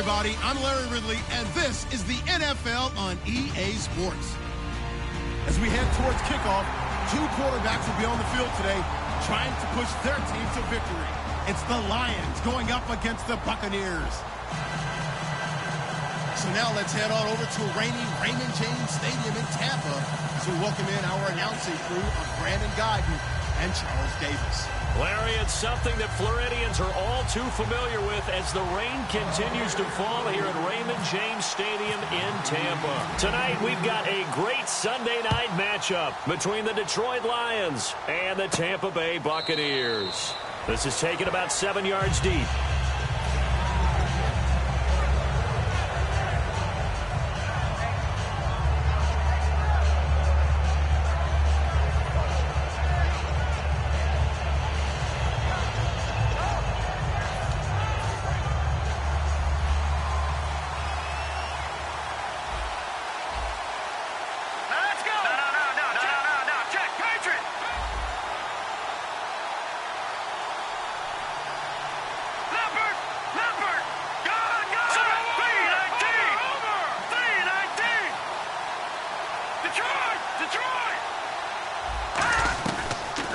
everybody. I'm Larry Ridley, and this is the NFL on EA Sports. As we head towards kickoff, two quarterbacks will be on the field today trying to push their team to victory. It's the Lions going up against the Buccaneers. So now let's head on over to rainy Raymond James Stadium in Tampa as we welcome in our announcing crew of Brandon Guyton and Charles Davis. Larry, it's something that Floridians are all too familiar with as the rain continues to fall here at Raymond James Stadium in Tampa. Tonight, we've got a great Sunday night matchup between the Detroit Lions and the Tampa Bay Buccaneers. This is taken about 7 yards deep.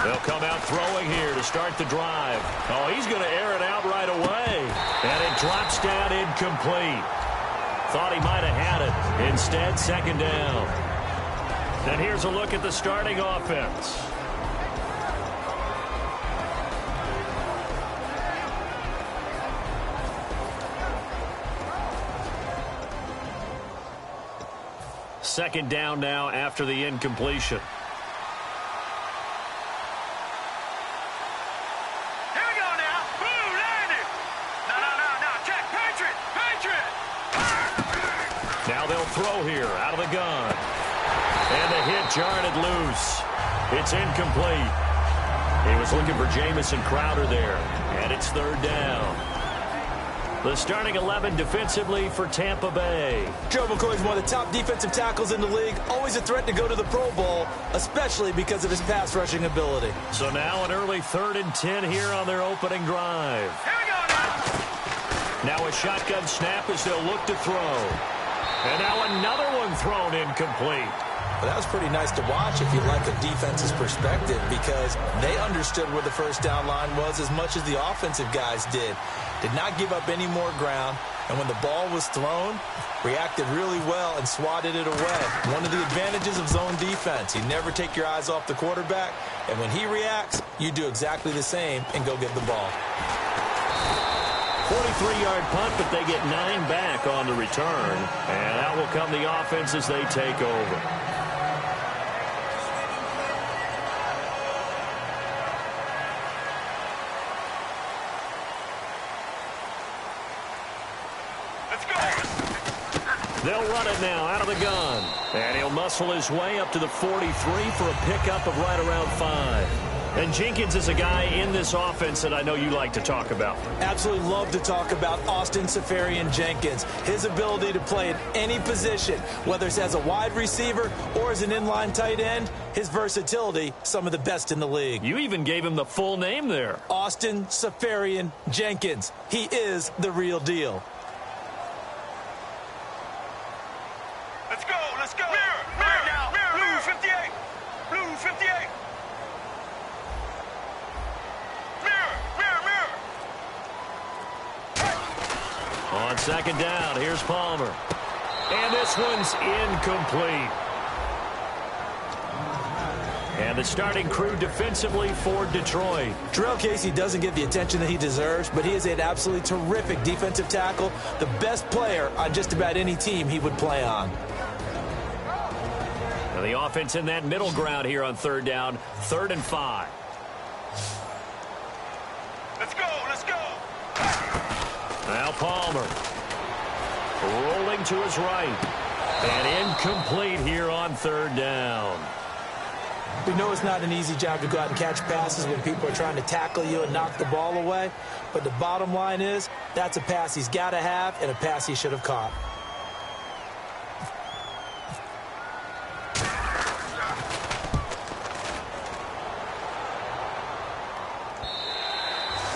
They'll come out throwing here to start the drive. Oh, he's going to air it out right away. And it drops down incomplete. Thought he might have had it. Instead, second down. And here's a look at the starting offense. Second down now after the incompletion. Now they'll throw here out of the gun. And the hit jarred it loose. It's incomplete. He was looking for Jamison Crowder there. And it's third down. The starting 11 defensively for Tampa Bay. Joe McCoy is one of the top defensive tackles in the league. Always a threat to go to the Pro Bowl, especially because of his pass rushing ability. So now an early 3rd and 10 here on their opening drive. Here we go now. Now a shotgun snap as they'll look to throw. And now another one thrown incomplete. Well, that was pretty nice to watch if you like a defense's perspective, because they understood where the first down line was as much as the offensive guys did. Did not give up any more ground, and when the ball was thrown, reacted really well and swatted it away. One of the advantages of zone defense, you never take your eyes off the quarterback, and when he reacts, you do exactly the same and go get the ball. 43-yard punt, but they get 9 back on the return. And out will come the offense as they take over. Let's go. They'll run it now out of the gun. And he'll muscle his way up to the 43 for a pickup of right around 5. And Jenkins is a guy in this offense that I know you like to talk about. Absolutely love to talk about Austin Seferian-Jenkins. His ability to play at any position, whether it's as a wide receiver or as an inline tight end, his versatility, some of the best in the league. You even gave him the full name there. Austin Seferian-Jenkins. He is the real deal. Let's go. Let's go. Mirror now. Blue 58. Blue 58. On second down, here's Palmer. And this one's incomplete. And the starting crew defensively for Detroit. Jarrell Casey doesn't get the attention that he deserves, but he is an absolutely terrific defensive tackle, the best player on just about any team he would play on. And the offense in that middle ground here on third down, 3rd and 5. Let's go. Let's go. Now Palmer rolling to his right. And incomplete here on 3rd down. We know it's not an easy job to go out and catch passes when people are trying to tackle you and knock the ball away. But the bottom line is, that's a pass he's got to have and a pass he should have caught.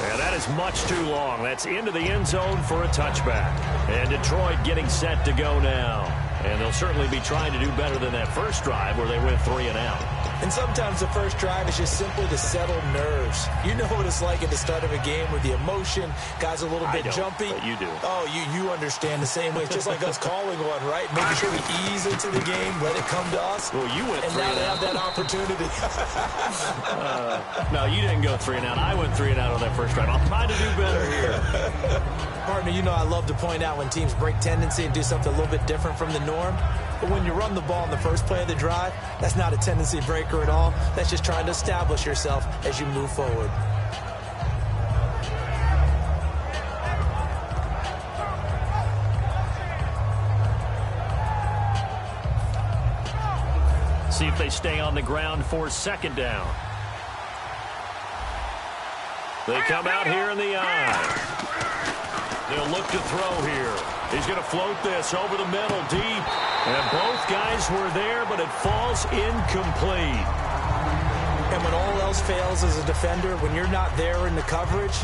And That is much too long. That's into the end zone for a touchback. And Detroit getting set to go now. And they'll certainly be trying to do better than that first drive where they went 3 and out. And sometimes the first drive is just simply to settle nerves. You know what it's like at the start of a game with the emotion. Guys a little bit jumpy. But you do. Oh, you understand the same way. It's just like us calling one, right? Making sure we ease into the game, let it come to us. Well, you went 3 and out. And now they have that opportunity. No, you didn't go 3 and out. I went 3 and out on that first drive. I'm trying to do better here. Partner, you know I love to point out when teams break tendency and do something a little bit different from the norm. But when you run the ball in the first play of the drive, that's not a tendency breaker at all. That's just trying to establish yourself as you move forward. See if they stay on the ground for second down. They come out here in the eye. They'll look to throw here. He's going to float this over the middle, deep. And both guys were there, but it falls incomplete. And when all else fails as a defender, when you're not there in the coverage,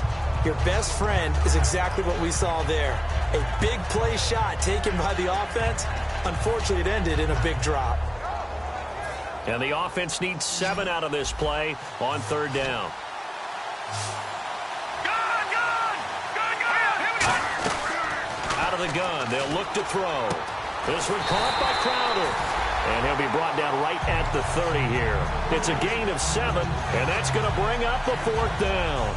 your best friend is exactly what we saw there. A big play shot taken by the offense. Unfortunately, it ended in a big drop. And the offense needs 7 out of this play on third down. Out of the gun, they'll look to throw. This one caught by Crowder. And he'll be brought down right at the 30 here. It's a gain of 7, and that's going to bring up the 4th down.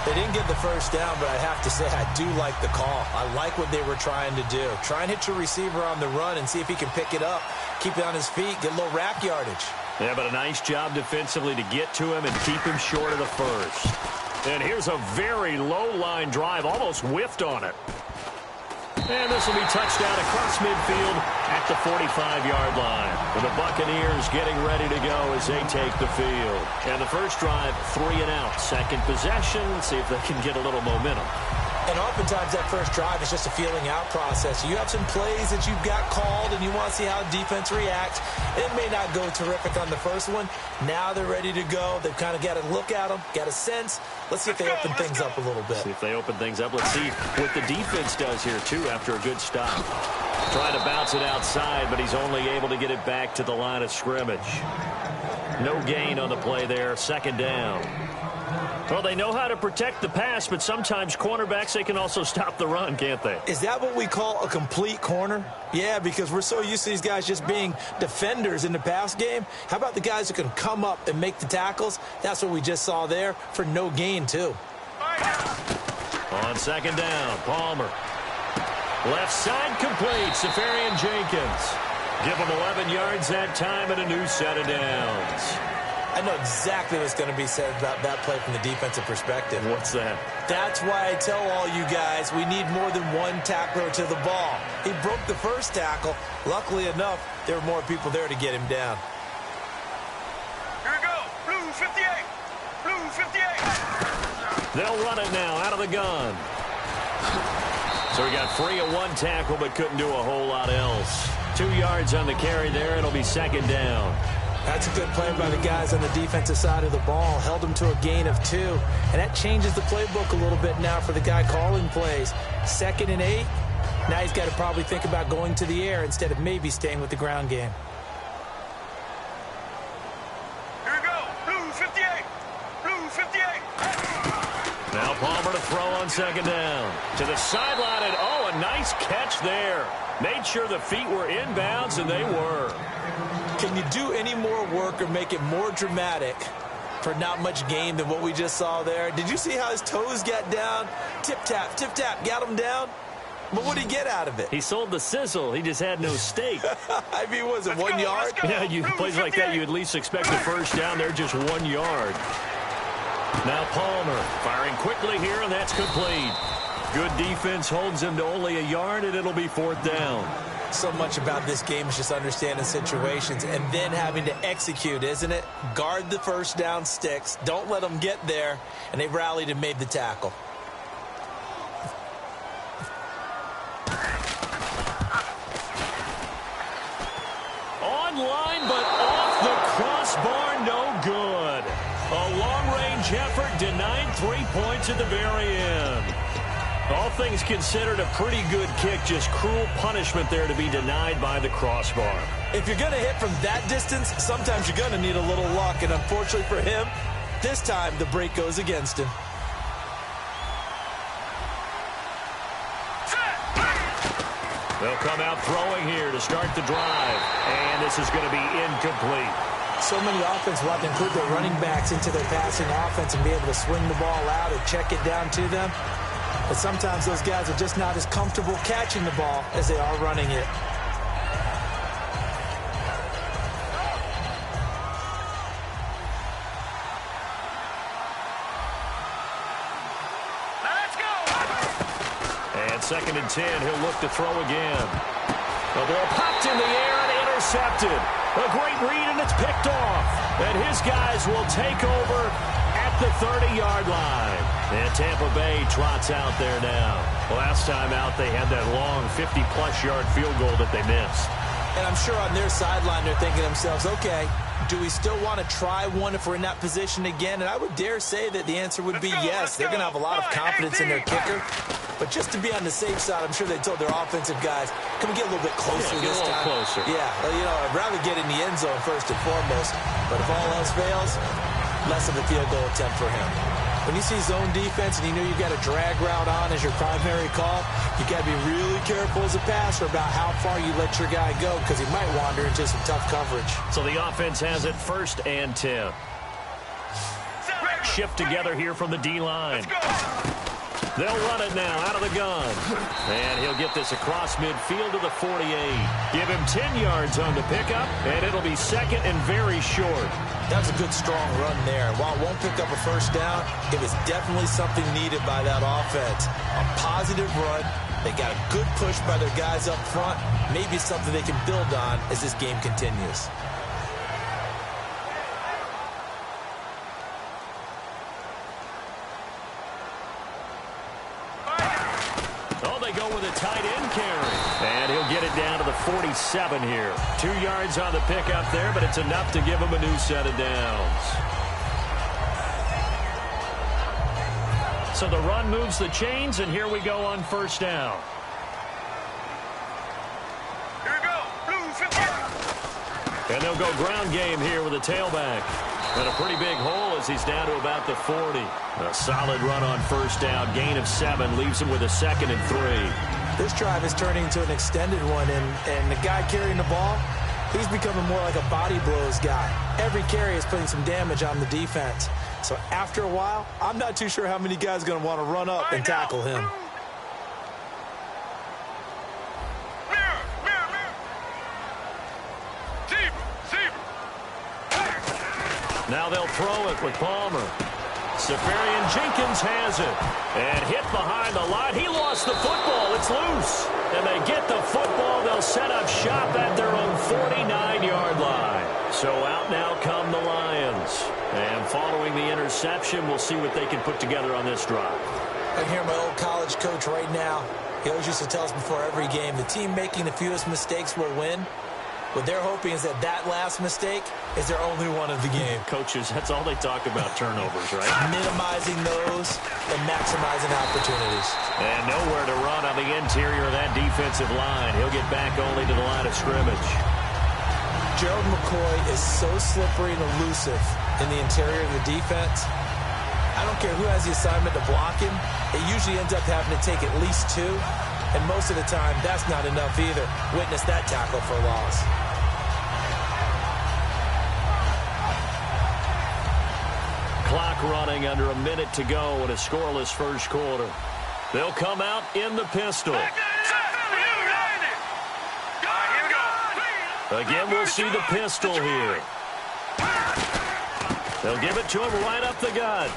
They didn't get the first down, but I have to say I do like the call. I like what they were trying to do. Try and hit your receiver on the run and see if he can pick it up, keep it on his feet, get a little rack yardage. Yeah, but a nice job defensively to get to him and keep him short of the first. And here's a very low-line drive, almost whiffed on it. And this will be touchdown across midfield at the 45-yard line. And the Buccaneers getting ready to go as they take the field. And the first drive, 3 and out. Second possession, see if they can get a little momentum. And oftentimes that first drive is just a feeling out process. You have some plays that you've got called and you want to see how defense reacts. It may not go terrific on the first one. Now they're ready to go. They've kind of got a look at them, got a sense. Let's see if they open things up a little bit. See if they open things up. Let's see what the defense does here, too, after a good stop. Trying to bounce it outside, but he's only able to get it back to the line of scrimmage. No gain on the play there. Second down. Well, they know how to protect the pass, but sometimes cornerbacks, they can also stop the run, can't they? Is that what we call a complete corner? Yeah, because we're so used to these guys just being defenders in the pass game. How about the guys who can come up and make the tackles? That's what we just saw there for no gain, too. On second down, Palmer. Left side complete, Safarian Jenkins. Give him 11 yards that time and a new set of downs. I know exactly what's going to be said about that play from the defensive perspective. What's that? That's why I tell all you guys we need more than one tackler to the ball. He broke the first tackle. Luckily enough, there were more people there to get him down. Here we go. Blue 58. Blue 58. They'll run it now out of the gun. So he got free of one tackle but couldn't do a whole lot else. 2 yards on the carry there. It'll be second down. That's a good play by the guys on the defensive side of the ball. Held him to a gain of 2. And that changes the playbook a little bit now for the guy calling plays. 2nd and 8. Now he's got to probably think about going to the air instead of maybe staying with the ground game. Here we go. Blue 58. Blue 58. Now Palmer to throw on second down. To the sideline, and oh, a nice catch there. Made sure the feet were inbounds, and they were. Can you do any more work or make it more dramatic for not much gain than what we just saw there? Did you see how his toes got down? Tip-tap, got him down. But what did he get out of it? He sold the sizzle. He just had no steak. I mean, was it 1 yard? Yeah, you plays like that, you at least expect a first down. They're just 1 yard. Now Palmer firing quickly here, and that's complete. Good defense holds him to only a yard, and it'll be 4th down. So much about this game is just understanding situations and then having to execute, isn't it? Guard the first down sticks. Don't let them get there. And they rallied and made the tackle. Online, but off the crossbar, no good. A long-range last-ditch effort, denied 3 points at the very end. All things considered, a pretty good kick, just cruel punishment there to be denied by the crossbar. If you're going to hit from that distance, sometimes you're going to need a little luck, and unfortunately for him, this time the break goes against him. They'll come out throwing here to start the drive, and this is going to be incomplete. So many offenses will have to include their running backs into their passing offense and be able to swing the ball out or check it down to them. But sometimes those guys are just not as comfortable catching the ball as they are running it. Second and 10, he'll look to throw again. The ball popped in the air and intercepted. A great read, and it's picked off. And his guys will take over at the 30-yard line. And Tampa Bay trots out there now. Last time out, they had that long 50-plus yard field goal that they missed. And I'm sure on their sideline, they're thinking to themselves, okay, do we still want to try one if we're in that position again? And I would dare say that the answer would be yes. They're going to have a lot of confidence in their kicker. But just to be on the safe side, I'm sure they told their offensive guys, can we get a little bit closer this time? Closer. Yeah, well, you know, I'd rather get in the end zone first and foremost. But if all else fails, less of a field goal attempt for him. When you see zone defense and you know you've got a drag route on as your primary call, you got to be really careful as a passer about how far you let your guy go because he might wander into some tough coverage. So the offense has it 1st and 10. Shift together here from the D-line. They'll run it now out of the gun. And he'll get this across midfield to the 48. Give him 10 yards on the pickup, and it'll be second and very short. That was a good, strong run there. While it won't pick up a first down, it was definitely something needed by that offense. A positive run. They got a good push by their guys up front. Maybe something they can build on as this game continues. Tight end carry. And he'll get it down to the 47 here. 2 yards on the pickup there, but it's enough to give him a new set of downs. So the run moves the chains, and here we go on first down. Here we go. Blue 50. And they'll go ground game here with a tailback. And a pretty big hole as he's down to about the 40. A solid run on first down. Gain of 7 leaves him with a 2nd and 3. This drive is turning into an extended one, and the guy carrying the ball, he's becoming more like a body blows guy. Every carry is putting some damage on the defense. So after a while, I'm not too sure how many guys are going to want to run up and tackle him. Now they'll throw it with Palmer. Safarian Jenkins has it. And hit behind the line. He lost the football. It's loose. And they get the football. They'll set up shop at their own 49-yard line. So out now come the Lions. And following the interception, we'll see what they can put together on this drive. I hear my old college coach right now. He always used to tell us before every game, the team making the fewest mistakes will win. What they're hoping is that last mistake is their only one of the game. Coaches, that's all they talk about, turnovers, right? Minimizing those and maximizing opportunities. And nowhere to run on the interior of that defensive line. He'll get back only to the line of scrimmage. Gerald McCoy is so slippery and elusive in the interior of the defense. I don't care who has the assignment to block him. It usually ends up having to take at least 2. And most of the time, that's not enough either. Witness that tackle for loss. Clock running under a minute to go in a scoreless first quarter. They'll come out in the pistol. Again, we'll see the pistol here. They'll give it to him right up the gut.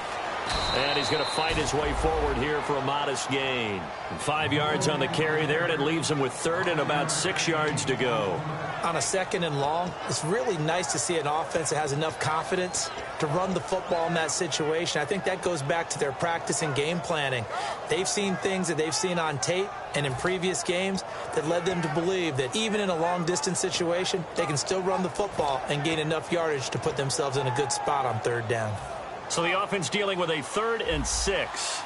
And he's going to fight his way forward here for a modest gain. 5 yards on the carry there, and it leaves him with 3rd and about 6 yards to go. On a 2nd and long, it's really nice to see an offense that has enough confidence to run the football in that situation. I think that goes back to their practice and game planning. They've seen things that they've seen on tape and in previous games that led them to believe that even in a long-distance situation, they can still run the football and gain enough yardage to put themselves in a good spot on 3rd down. So the offense dealing with a 3rd and 6.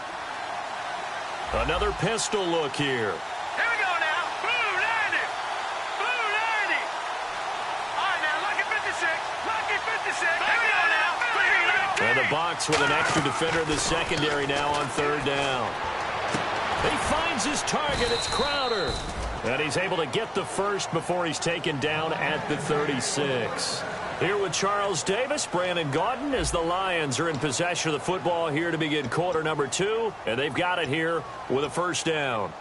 Another pistol look here. Here we go now. Blue 90. Blue 90. All right, now, lucky 56. Lucky 56. Here we go now. And the box with an extra defender in the secondary now on 3rd down. He finds his target. It's Crowder. And he's able to get the first before he's taken down at the 36. Here with Charles Davis, Brandon Gaudin, as the Lions are in possession of the football here to begin quarter number 2. And they've got it here with a first down.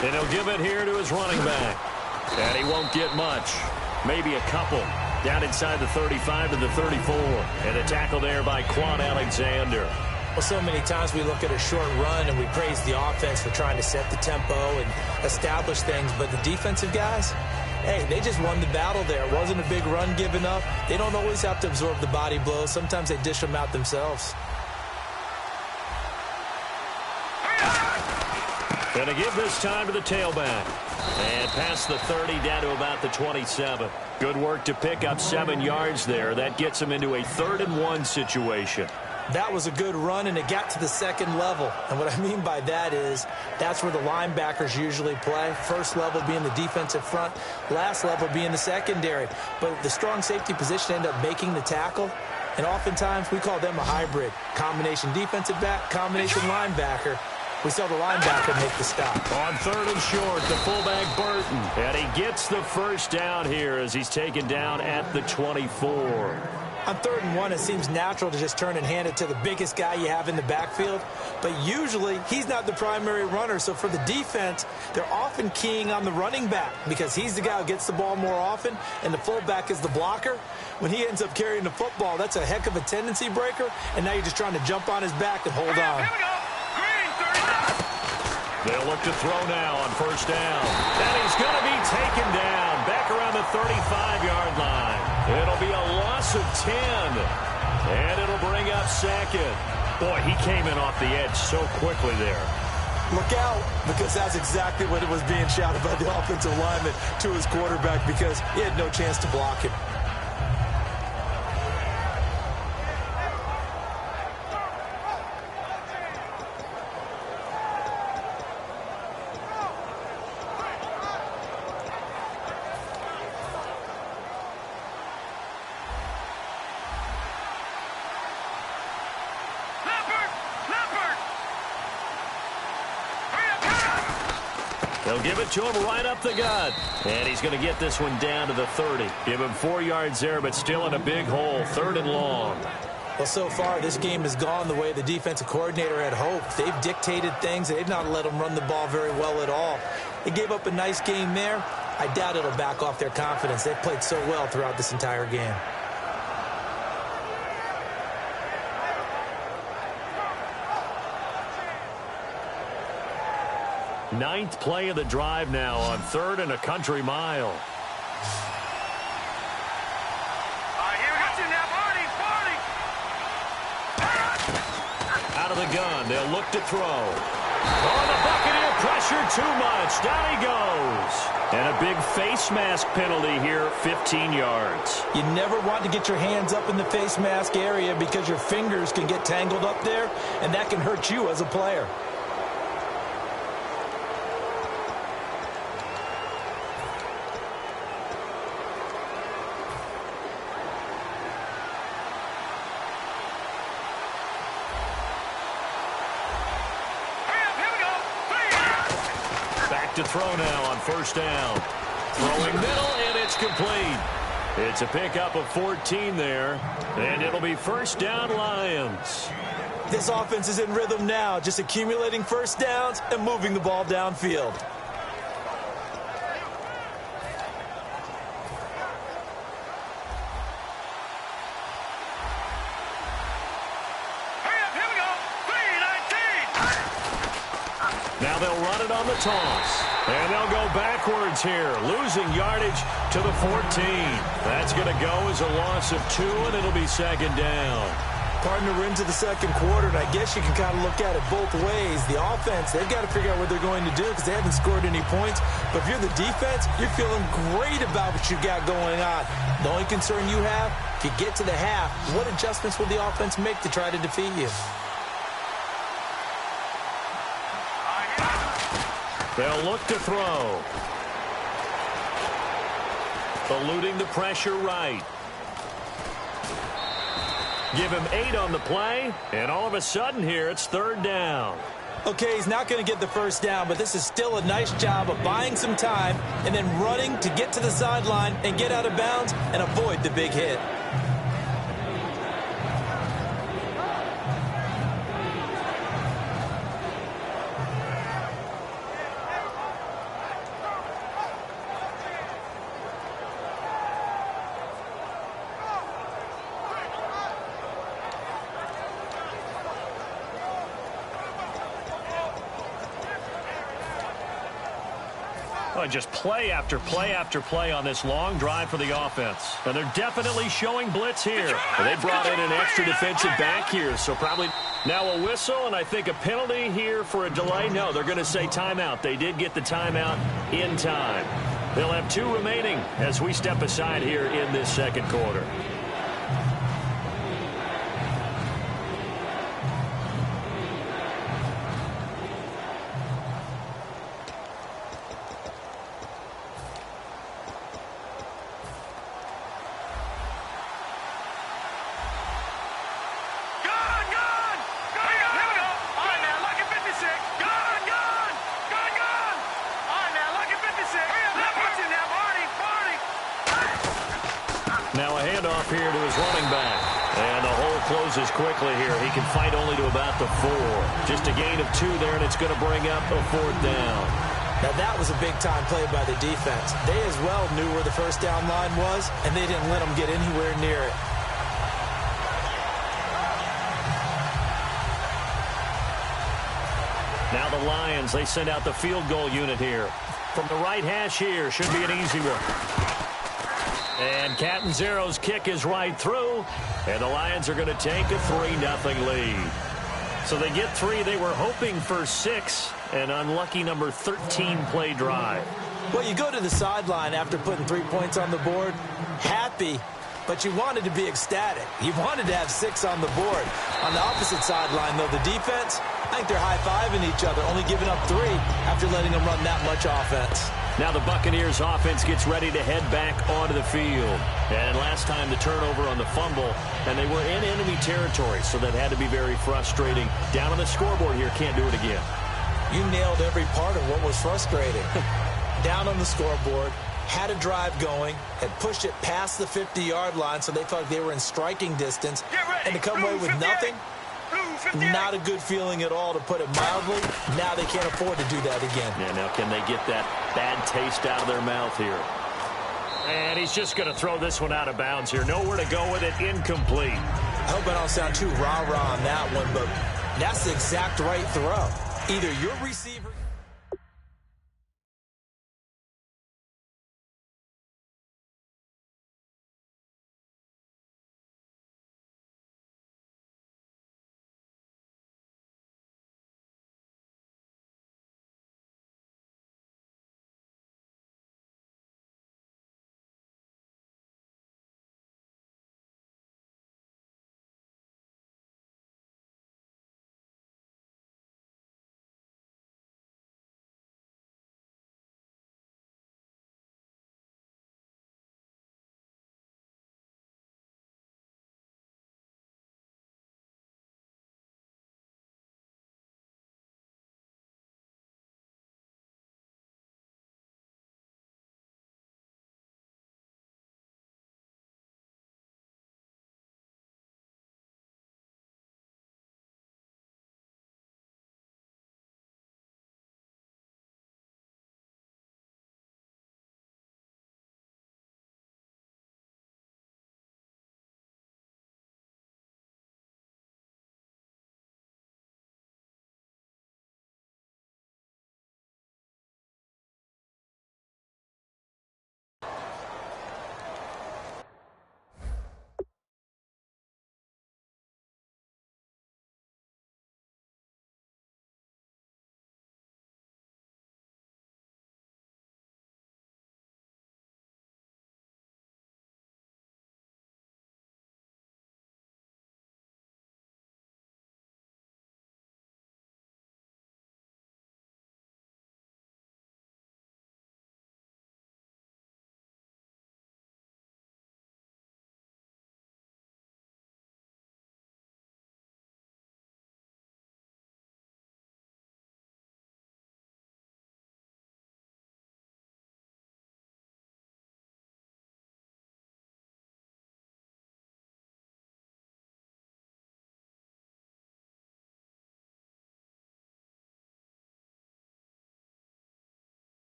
And he'll give it here to his running back. And he won't get much. Maybe a couple. Down inside the 35 to the 34. And a tackle there by Quan Alexander. Well, so many times we look at a short run and we praise the offense for trying to set the tempo and establish things. But the defensive guys, hey, they just won the battle there. It wasn't a big run given up. They don't always have to absorb the body blows. Sometimes they dish them out themselves. Going to give this time to the tailback. And past the 30 down to about the 27. Good work to pick up 7 yards there. That gets him into a 3rd and 1 situation. That was a good run, and it got to the second level. And what I mean by that is that's where the linebackers usually play. First level being the defensive front, last level being the secondary. But the strong safety position ended up making the tackle. And oftentimes we call them a hybrid. Combination defensive back, combination linebacker. We saw the linebacker make the stop. On 3rd and short, the fullback Burton. And he gets the first down here as he's taken down at the 24. On 3rd and 1, it seems natural to just turn and hand it to the biggest guy you have in the backfield. But usually, he's not the primary runner. So for the defense, they're often keying on the running back because he's the guy who gets the ball more often, and the fullback is the blocker. When he ends up carrying the football, that's a heck of a tendency breaker, and now you're just trying to jump on his back and hold on. Here we go. Green 39. They'll look to throw now on first down. And he's going to be taken down back around the 35-yard line. It'll be a loss of 10. And it'll bring up 2nd. Boy, he came in off the edge so quickly there. Look out, because that's exactly what it was being shouted by the offensive lineman to his quarterback because he had no chance to block him. They'll give it to him right up the gut. And he's going to get this one down to the 30. Give him 4 yards there, but still in a big hole. 3rd and long. Well, so far, this game has gone the way the defensive coordinator had hoped. They've dictated things. They've not let them run the ball very well at all. They gave up a nice game there. I doubt it'll back off their confidence. They've played so well throughout this entire game. Ninth play of the drive now on 3rd and a country mile. Here we go. Now, Out of the gun, they'll look to throw. Oh, the Buccaneer pressure too much. Down he goes. And a big face mask penalty here, 15 yards. You never want to get your hands up in the face mask area because your fingers can get tangled up there, and that can hurt you as a player. To throw now on first down. Throwing middle, and it's complete. It's a pickup of 14 there, and it'll be first down Lions. This offense is in rhythm now, just accumulating first downs and moving the ball downfield. Now they'll run it on the toss. And they'll go backwards here, losing yardage to the 14. That's going to go as a loss of 2, and it'll be second down. Partner, we're into the second quarter, and I guess you can kind of look at it both ways. The offense, they've got to figure out what they're going to do because they haven't scored any points. But if you're the defense, you're feeling great about what you got going on. The only concern you have, if you get to the half, what adjustments will the offense make to try to defeat you? They'll look to throw. Eluding the pressure right. Give him 8 on the play, and all of a sudden here, it's third down. Okay, he's not going to get the first down, but this is still a nice job of buying some time and then running to get to the sideline and get out of bounds and avoid the big hit. Just play after play after play on this long drive for the offense. And they're definitely showing blitz here. They brought in an extra defensive back here, so probably now a whistle, and I think a penalty here for a delay. No, they're going to say timeout. They did get the timeout in time. They'll have 2 remaining as we step aside here in this second quarter. Here to his running back. And the hole closes quickly here. He can fight only to about the 4. Just a gain of 2 there, and it's going to bring up a 4th down. Now that was a big-time play by the defense. They as well knew where the first down line was, and they didn't let them get anywhere near it. Now the Lions, they send out the field goal unit here. From the right hash here, should be an easy one. And Catanzaro's kick is right through, and the Lions are going to take a 3-0 lead. So they get 3. They were hoping for 6, an unlucky number 13 play drive. Well, you go to the sideline after putting 3 points on the board, happy, but you wanted to be ecstatic. You wanted to have 6 on the board. On the opposite sideline, though, the defense, I think they're high-fiving each other, only giving up 3 after letting them run that much offense. Now the Buccaneers offense gets ready to head back onto the field. And last time the turnover on the fumble, and they were in enemy territory, so that had to be very frustrating. Down on the scoreboard here, can't do it again. You nailed every part of what was frustrating. Down on the scoreboard, had a drive going, had pushed it past the 50-yard line, so they felt like they were in striking distance, and to come away with nothing, not a good feeling at all, to put it mildly. Now they can't afford to do that again. Yeah, now can they get that bad taste out of their mouth here? And he's just going to throw this one out of bounds here. Nowhere to go with it. Incomplete. I hope I don't sound too rah-rah on that one, but that's the exact right throw. Either your receiver...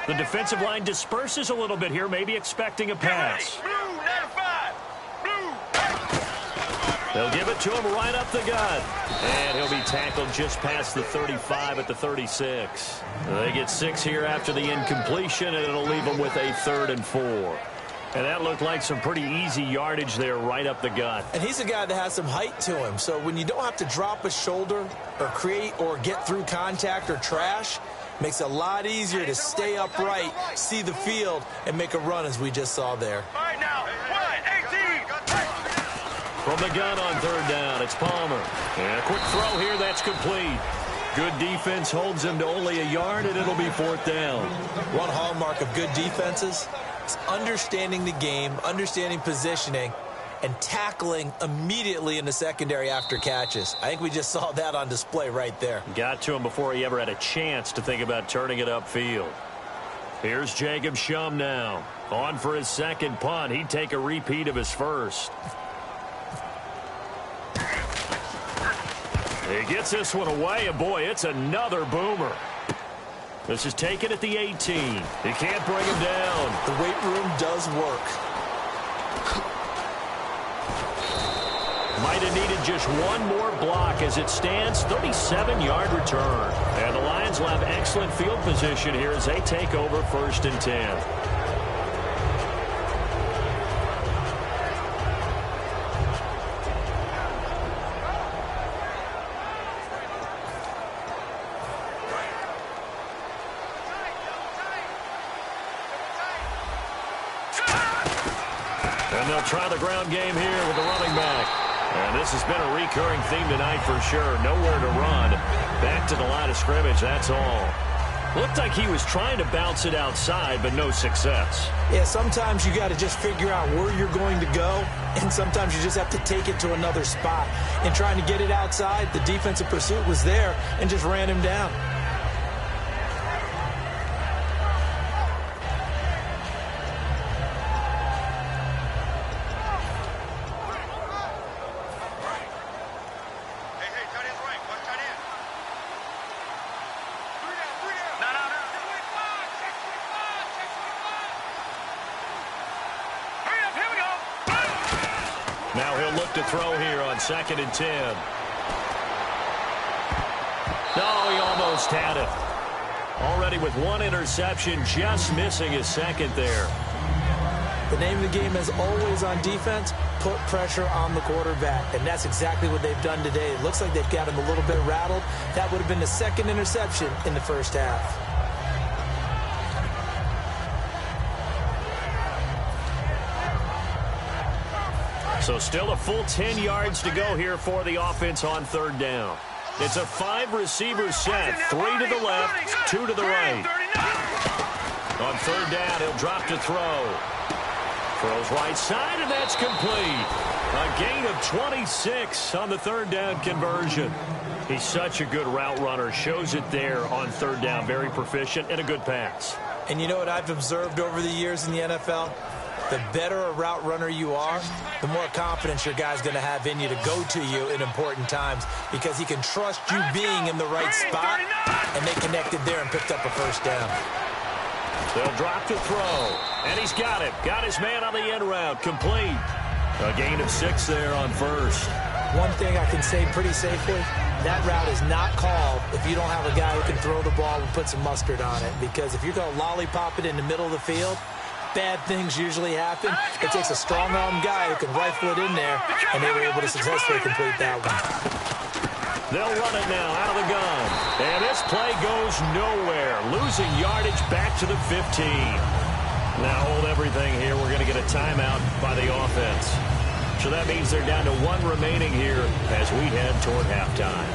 The defensive line disperses a little bit here, maybe expecting a pass. Blue, 95. Blue. They'll give it to him right up the gut. And he'll be tackled just past the 35 at the 36. They get 6 here after the incompletion, and it'll leave them with a 3rd and 4. And that looked like some pretty easy yardage there right up the gut. And he's a guy that has some height to him. So when you don't have to drop a shoulder or create or get through contact or trash, makes it a lot easier to stay upright, see the field, and make a run as we just saw there. All right, now, 1-18. From the gun on 3rd down, it's Palmer. And a quick throw here, that's complete. Good defense holds him to only a yard, and it'll be 4th down. One hallmark of good defenses is understanding the game, understanding positioning, and tackling immediately in the secondary after catches. I think we just saw that on display right there. Got to him before he ever had a chance to think about turning it upfield. Here's Jacob Shum now. On for his 2nd punt. He'd take a repeat of his first. He gets this one away, and boy, it's another boomer. This is taken at the 18. He can't bring him down. The weight room does work. Might have needed just one more block as it stands, 37-yard return. And the Lions will have excellent field position here as they take over 1st and 10. And they'll try the ground game here with the running back. And this has been a recurring theme tonight for sure. Nowhere to run. Back to the line of scrimmage, that's all. Looked like he was trying to bounce it outside, but no success. Yeah, sometimes you got to just figure out where you're going to go, and sometimes you just have to take it to another spot. In trying to get it outside, the defensive pursuit was there and just ran him down. Now he'll look to throw here on 2nd and 10. No, he almost had it. Already with 1 interception, just missing his 2nd there. The name of the game is always on defense, put pressure on the quarterback. And that's exactly what they've done today. It looks like they've got him a little bit rattled. That would have been the 2nd interception in the first half. So still a full 10 yards to go here for the offense on 3rd down. It's a 5-receiver set, 3 to the left, 2 to the right. On 3rd down, he'll drop to throw. Throws right side, and that's complete. A gain of 26 on the 3rd down conversion. He's such a good route runner. Shows it there on 3rd down. Very proficient and a good pass. And you know what I've observed over the years in the NFL? The better a route runner you are, the more confidence your guy's going to have in you to go to you in important times because he can trust you being in the right spot, and they connected there and picked up a 1st down. They'll drop to throw, and he's got it. Got his man on the end route, complete. A gain of 6 there on 1st. One thing I can say pretty safely, that route is not called if you don't have a guy who can throw the ball and put some mustard on it, because if you're going to lollipop it in the middle of the field, bad things usually happen. It takes a strong-arm guy who can rifle it in there, and they were able to successfully complete that one. They'll run it now out of the gun. And this play goes nowhere. Losing yardage back to the 15. Now hold everything here. We're going to get a timeout by the offense. So that means they're down to 1 remaining here as we head toward halftime.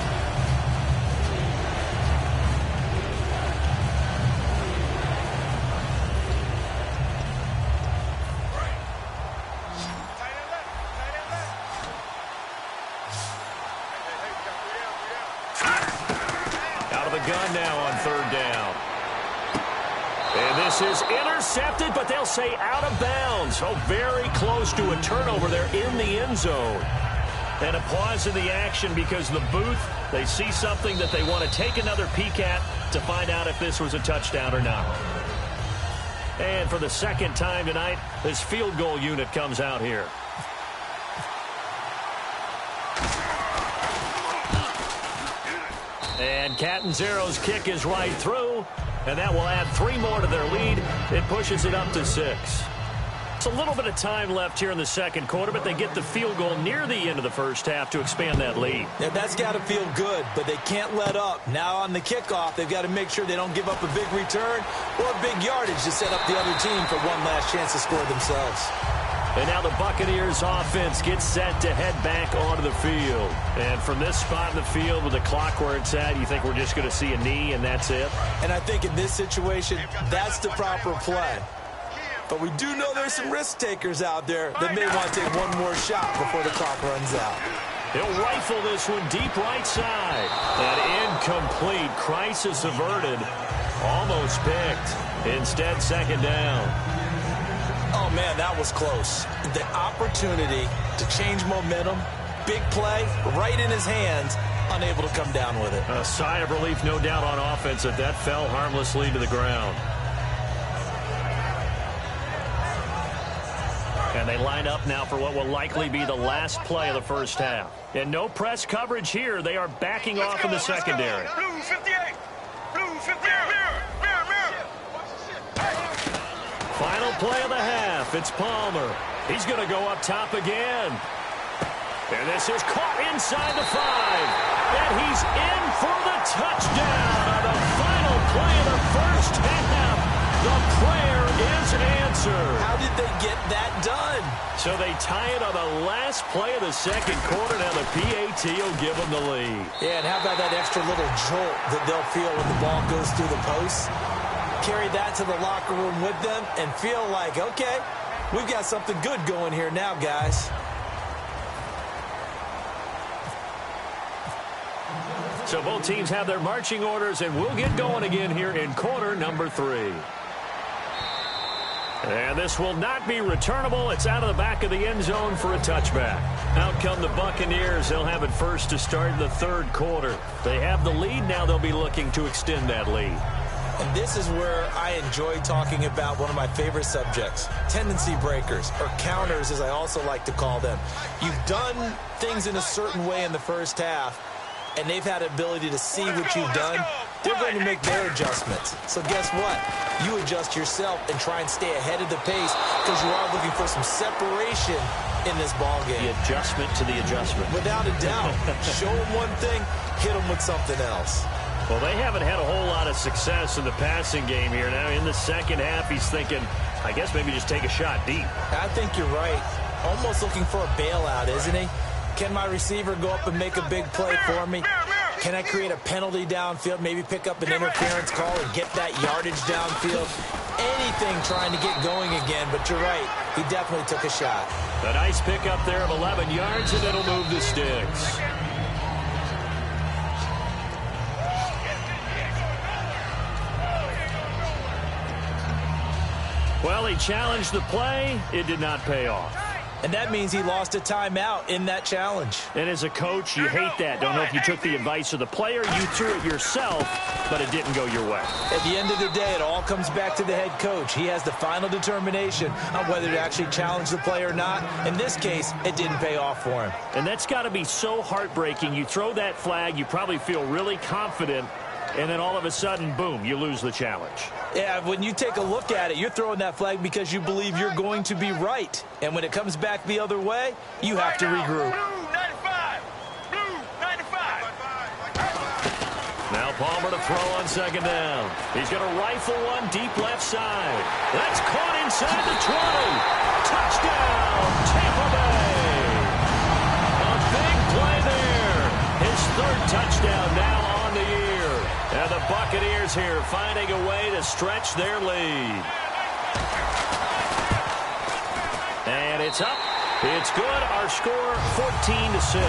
Gun now on 3rd down. And this is intercepted, but they'll say out of bounds. Oh, very close to a turnover there in the end zone. And a pause in the action because the booth, they see something that they want to take another peek at to find out if this was a touchdown or not. And for the second time tonight, this field goal unit comes out here. And Catanzaro's kick is right through, and that will add 3 more to their lead. It pushes it up to 6. It's a little bit of time left here in the second quarter, but they get the field goal near the end of the first half to expand that lead. Yeah, that's got to feel good, but they can't let up. Now on the kickoff, they've got to make sure they don't give up a big return or big yardage to set up the other team for one last chance to score themselves. And now the Buccaneers offense gets set to head back onto the field. And from this spot in the field with the clock where it's at, you think we're just going to see a knee and that's it? And I think in this situation, that's the proper play. But we do know there's some risk takers out there that may want to take one more shot before the clock runs out. He'll rifle this one deep right side. And incomplete. Crisis averted. Almost picked. Instead, second down. Oh, man, that was close. The opportunity to change momentum, big play, right in his hands, unable to come down with it. A sigh of relief, no doubt, on offense that fell harmlessly to the ground. And they line up now for what will likely be the last play of the first half. And no press coverage here. They are backing off in the secondary. Blue 58. Blue 58. Mirror. Final play of the half. It's Palmer. He's going to go up top again. And this is caught inside the 5. And he's in for the touchdown on the final play of the first half. The prayer is answered. How did they get that done? So they tie it on the last play of the second quarter. Now the PAT will give them the lead. Yeah, and how about that extra little jolt that they'll feel when the ball goes through the posts? Carry that to the locker room with them and feel like, okay, we've got something good going here now, guys. So both teams have their marching orders, and we'll get going again here in quarter number 3. And this will not be returnable. It's out of the back of the end zone for a touchback. Out come the Buccaneers. They'll have it first to start the third quarter. They have the lead. Now they'll be looking to extend that lead. And this is where I enjoy talking about one of my favorite subjects, tendency breakers, or counters as I also like to call them. You've done things in a certain way in the first half, and they've had the ability to see what you've done. They're going to make their adjustments. So guess what? You adjust yourself and try and stay ahead of the pace because you are looking for some separation in this ball game. The adjustment to the adjustment. Without a doubt. Show them one thing, hit them with something else. Well, they haven't had a whole lot of success in the passing game here. Now, in the second half, he's thinking, I guess maybe just take a shot deep. I think you're right. Almost looking for a bailout, isn't he? Can my receiver go up and make a big play for me? Can I create a penalty downfield, maybe pick up an interference call and get that yardage downfield? Anything trying to get going again, but you're right. He definitely took a shot. A nice pickup there of 11 yards, and it'll move the sticks. Well, he challenged the play. It did not pay off. And that means he lost a timeout in that challenge. And as a coach, you hate that. Don't know if you took the advice of the player, you threw it yourself, but it didn't go your way. At the end of the day, it all comes back to the head coach. He has the final determination on whether to actually challenge the play or not. In this case, it didn't pay off for him. And that's got to be so heartbreaking. You throw that flag, you probably feel really confident, and then all of a sudden, boom, you lose the challenge. Yeah, when you take a look at it, you're throwing that flag because you believe you're going to be right. And when it comes back the other way, you have to regroup. Blue 95. Blue 95. Now Palmer to throw on second down. He's going to rifle one deep left side. That's caught inside the 20. Touchdown, Tampa Bay. A big play there. His third touchdown now on the year. And the Buccaneers here finding a way to stretch their lead. And it's up. It's good. Our score, 14-6.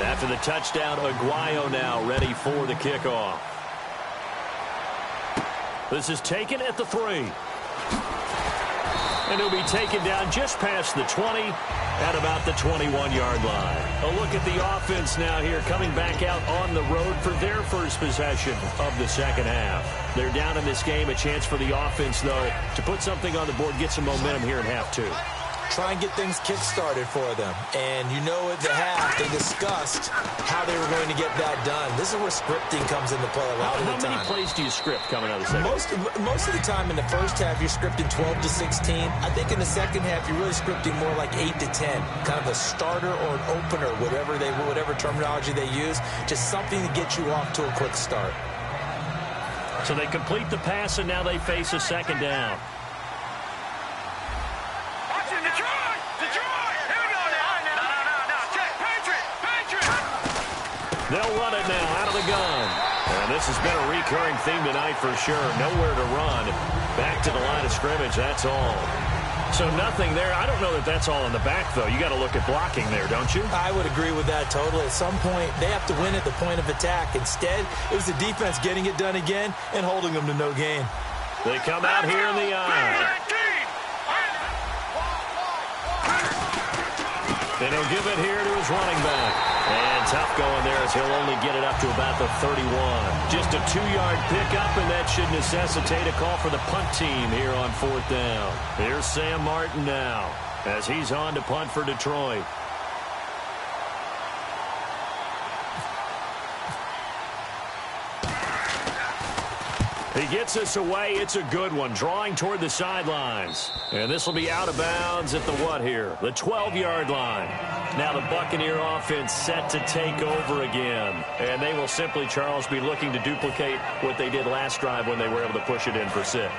After the touchdown, Aguayo now ready for the kickoff. This is taken at the 3. And he'll be taken down just past the 20 at about the 21-yard line. A look at the offense now here, coming back out on the road for their first possession of the second half. They're down in this game. A chance for the offense, though, to put something on the board, get some momentum here in half two. Try and get things kick-started for them. And you know at the half, they discussed how they were going to get that done. This is where scripting comes into play a lot of the time. How many plays do you script coming out of the second? Most of the time in the first half, you're scripting 12 to 16. I think in the second half, you're really scripting more like 8 to 10. Kind of a starter or an opener, whatever terminology they use. Just something to get you off to a quick start. So they complete the pass, and now they face a second down. They'll run it now out of the gun. And this has been a recurring theme tonight for sure. Nowhere to run. Back to the line of scrimmage, that's all. So nothing there. I don't know that that's all in the back, though. You got to look at blocking there, don't you? I would agree with that totally. At some point, they have to win at the point of attack. Instead, it was the defense getting it done again and holding them to no gain. They come out here in the eye. And he'll give it here to his running back. And tough going there as he'll only get it up to about the 31. Just a 2-yard pickup, and that should necessitate a call for the punt team here on fourth down. Here's Sam Martin now as he's on to punt for Detroit. He gets us away. It's a good one. Drawing toward the sidelines. And this will be out of bounds at the what here? The 12-yard line. Now the Buccaneer offense set to take over again. And they will simply, Charles, be looking to duplicate what they did last drive when they were able to push it in for 6.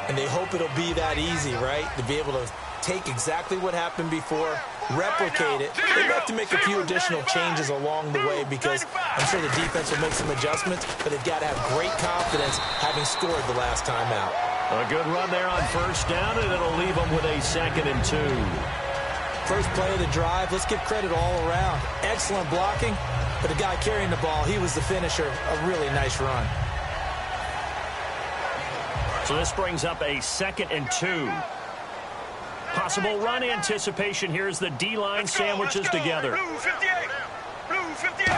And they hope it'll be that easy, right? To be able to take exactly what happened before, replicate it. They have to make a few additional changes along the way because I'm sure the defense will make some adjustments, but they've got to have great confidence having scored the last time out. A good run there on first down, and it'll leave them with a 2nd and 2. First play of the drive, let's give credit all around. Excellent blocking, but the guy carrying the ball, he was the finisher. A really nice run. So this brings up a 2nd and 2. Possible run anticipation here as the D-line sandwiches together. Blue 58. Blue 58.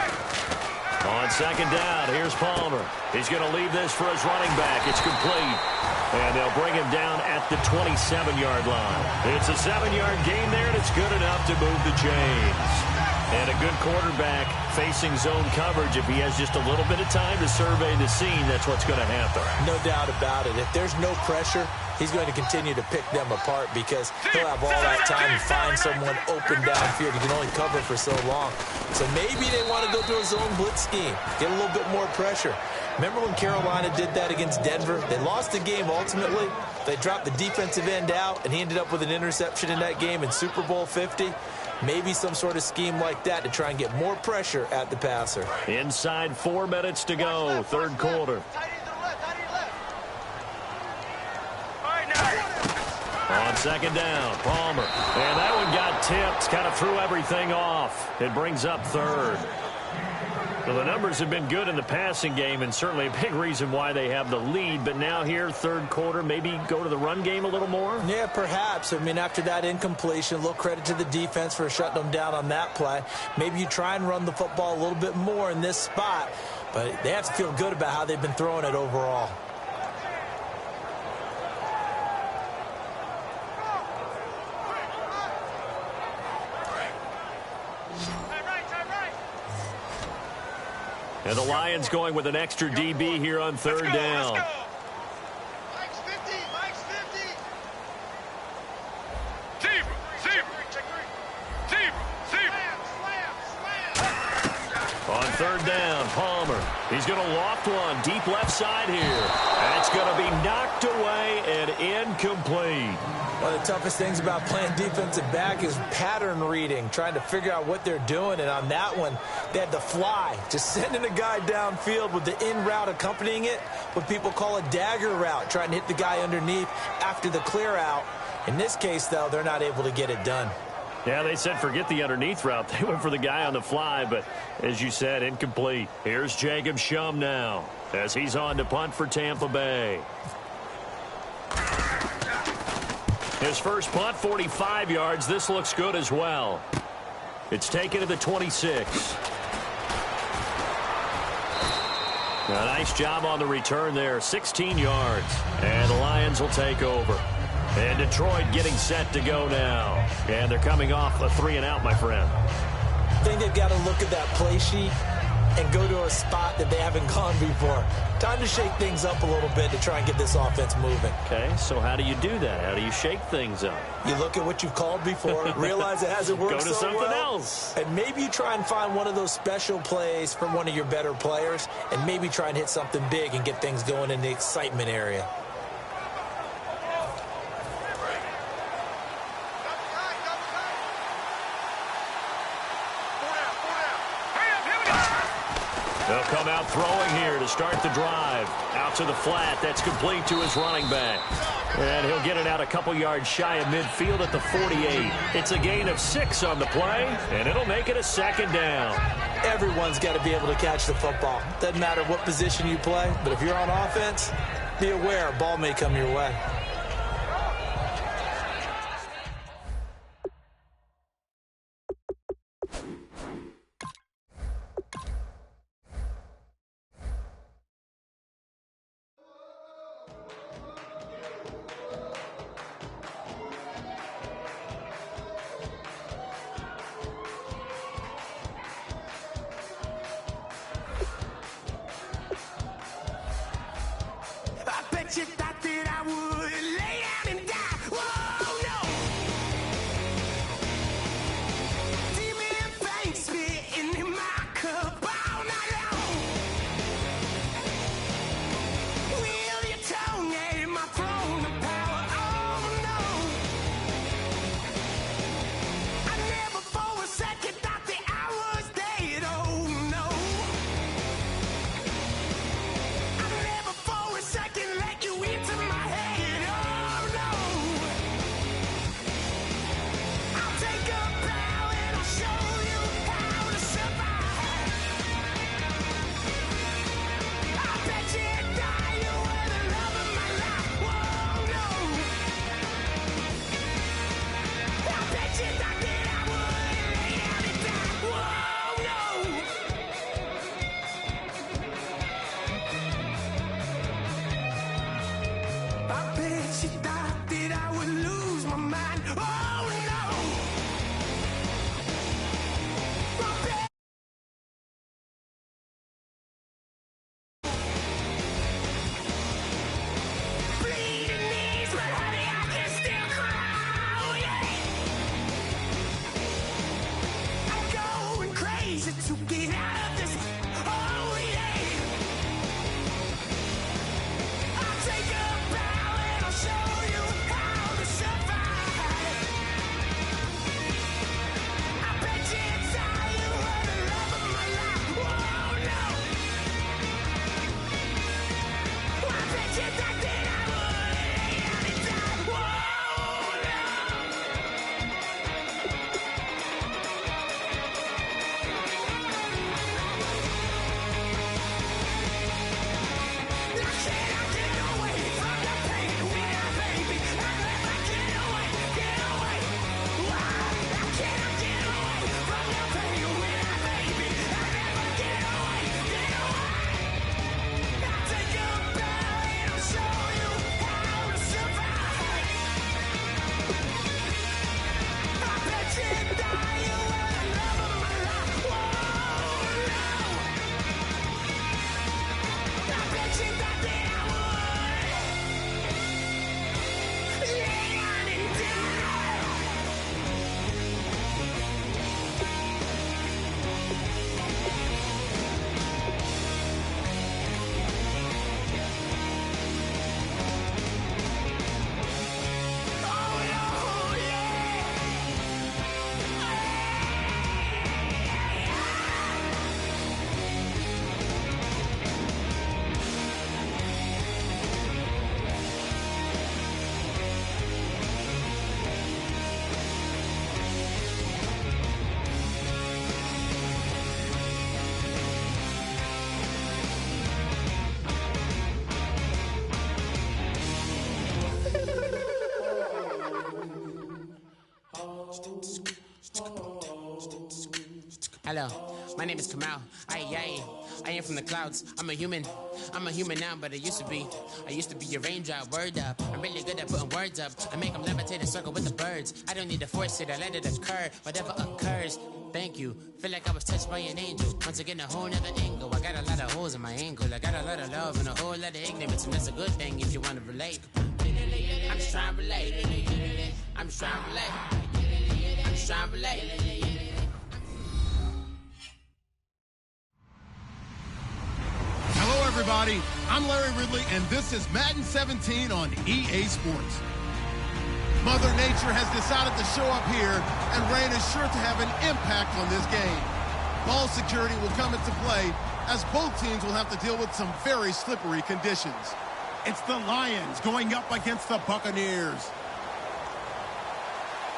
On second down, here's Palmer. He's going to leave this for his running back. It's complete. And they'll bring him down at the 27-yard line. It's a 7-yard gain there, and it's good enough to move the chains. And a good quarterback facing zone coverage. If he has just a little bit of time to survey the scene, that's what's going to happen. No doubt about it. If there's no pressure, he's going to continue to pick them apart because he'll have all that time to find someone open downfield. He can only cover for so long. So maybe they want to go to a zone blitz scheme, get a little bit more pressure. Remember when Carolina did that against Denver? They lost the game ultimately. They dropped the defensive end out, and he ended up with an interception in that game in Super Bowl 50. Maybe some sort of scheme like that to try and get more pressure at the passer. Inside 4 minutes to go, third quarter. On second down, Palmer. And that one got tipped, kind of threw everything off. It brings up third. Well, the numbers have been good in the passing game and certainly a big reason why they have the lead. But now here, third quarter, maybe go to the run game a little more? Yeah, perhaps. I mean, after that incompletion, a little credit to the defense for shutting them down on that play. Maybe you try and run the football a little bit more in this spot. But they have to feel good about how they've been throwing it overall. And the Lions going with an extra DB here on third down. Let's go. Mike's 50. Mike's 50. Zebra. On third down, Palmer. He's going to loft one deep left side here. That's going to be knocked away and incomplete. One of the toughest things about playing defensive back is pattern reading, trying to figure out what they're doing. And on that one, they had the fly, just sending a guy downfield with the in route accompanying it, what people call a dagger route, trying to hit the guy underneath after the clear out. In this case, though, they're not able to get it done. Yeah, they said forget the underneath route. They went for the guy on the fly, but as you said, incomplete. Here's Jacob Shum now as he's on to punt for Tampa Bay. His first punt, 45 yards. This looks good as well. It's taken to the 26. A nice job on the return there, 16 yards. And the Lions will take over. And Detroit getting set to go now. And they're coming off a 3-and-out, my friend. I think they've got to look at that play sheet and go to a spot that they haven't gone before. Time to shake things up a little bit to try and get this offense moving. Okay, so how do you do that? How do you shake things up? You look at what you've called before, realize it hasn't worked so well. Go to something else. And maybe you try and find one of those special plays from one of your better players, and maybe try and hit something big and get things going in the excitement area. They'll come out throwing here to start the drive. Out to the flat. That's complete to his running back. And he'll get it out a couple yards shy of midfield at the 48. It's a gain of 6 on the play, and it'll make it a 2nd down. Everyone's got to be able to catch the football. Doesn't matter what position you play, but if you're on offense, be aware a ball may come your way. You thought that I would lay down and die. Whoa, no. Demon fangs spitting in my cup all night long. Wheel your tongue at my throne of power. Oh, no. I never for a second thought that I was dead. Oh, no. I never for a second let you into my head, oh no. I'll take a bow and I'll show you how to survive. I bet you die, you were the love of my life, whoa no. I bet you thought that I would lay down and die, whoa no. I bet you thought that I would lose my mind. Oh no! I bet bleeding knees, but honey, I can still cry. Oh yeah! I'm going crazy to get out of this. Oh yeah! I'll take a bow and I'll show you how to survive. I bet you die, you were the love of my life. Whoa, no. I bet you thought that I would lay down and die. Whoa, no. Hello, my name is Kamal. I am from the clouds. I'm a human now, but I used to be a raindrop. Word up, I'm really good at putting words up. I make them levitate and circle with the birds. I don't need to force it, I let it occur. Whatever occurs, thank you. Feel like I was touched by an angel. Once again, a whole nother angle. I got a lot of holes in my angle. I got a lot of love and a whole lot of ignorance, and that's a good thing if you want to relate. I'm just trying to relate. I'm just trying to relate. I'm just trying to relate. Hello, everybody. I'm Larry Ridley, and this is Madden 17 on EA Sports. Mother Nature has decided to show up here, and rain is sure to have an impact on this game. Ball security will come into play, as both teams will have to deal with some very slippery conditions. It's the Lions going up against the Buccaneers.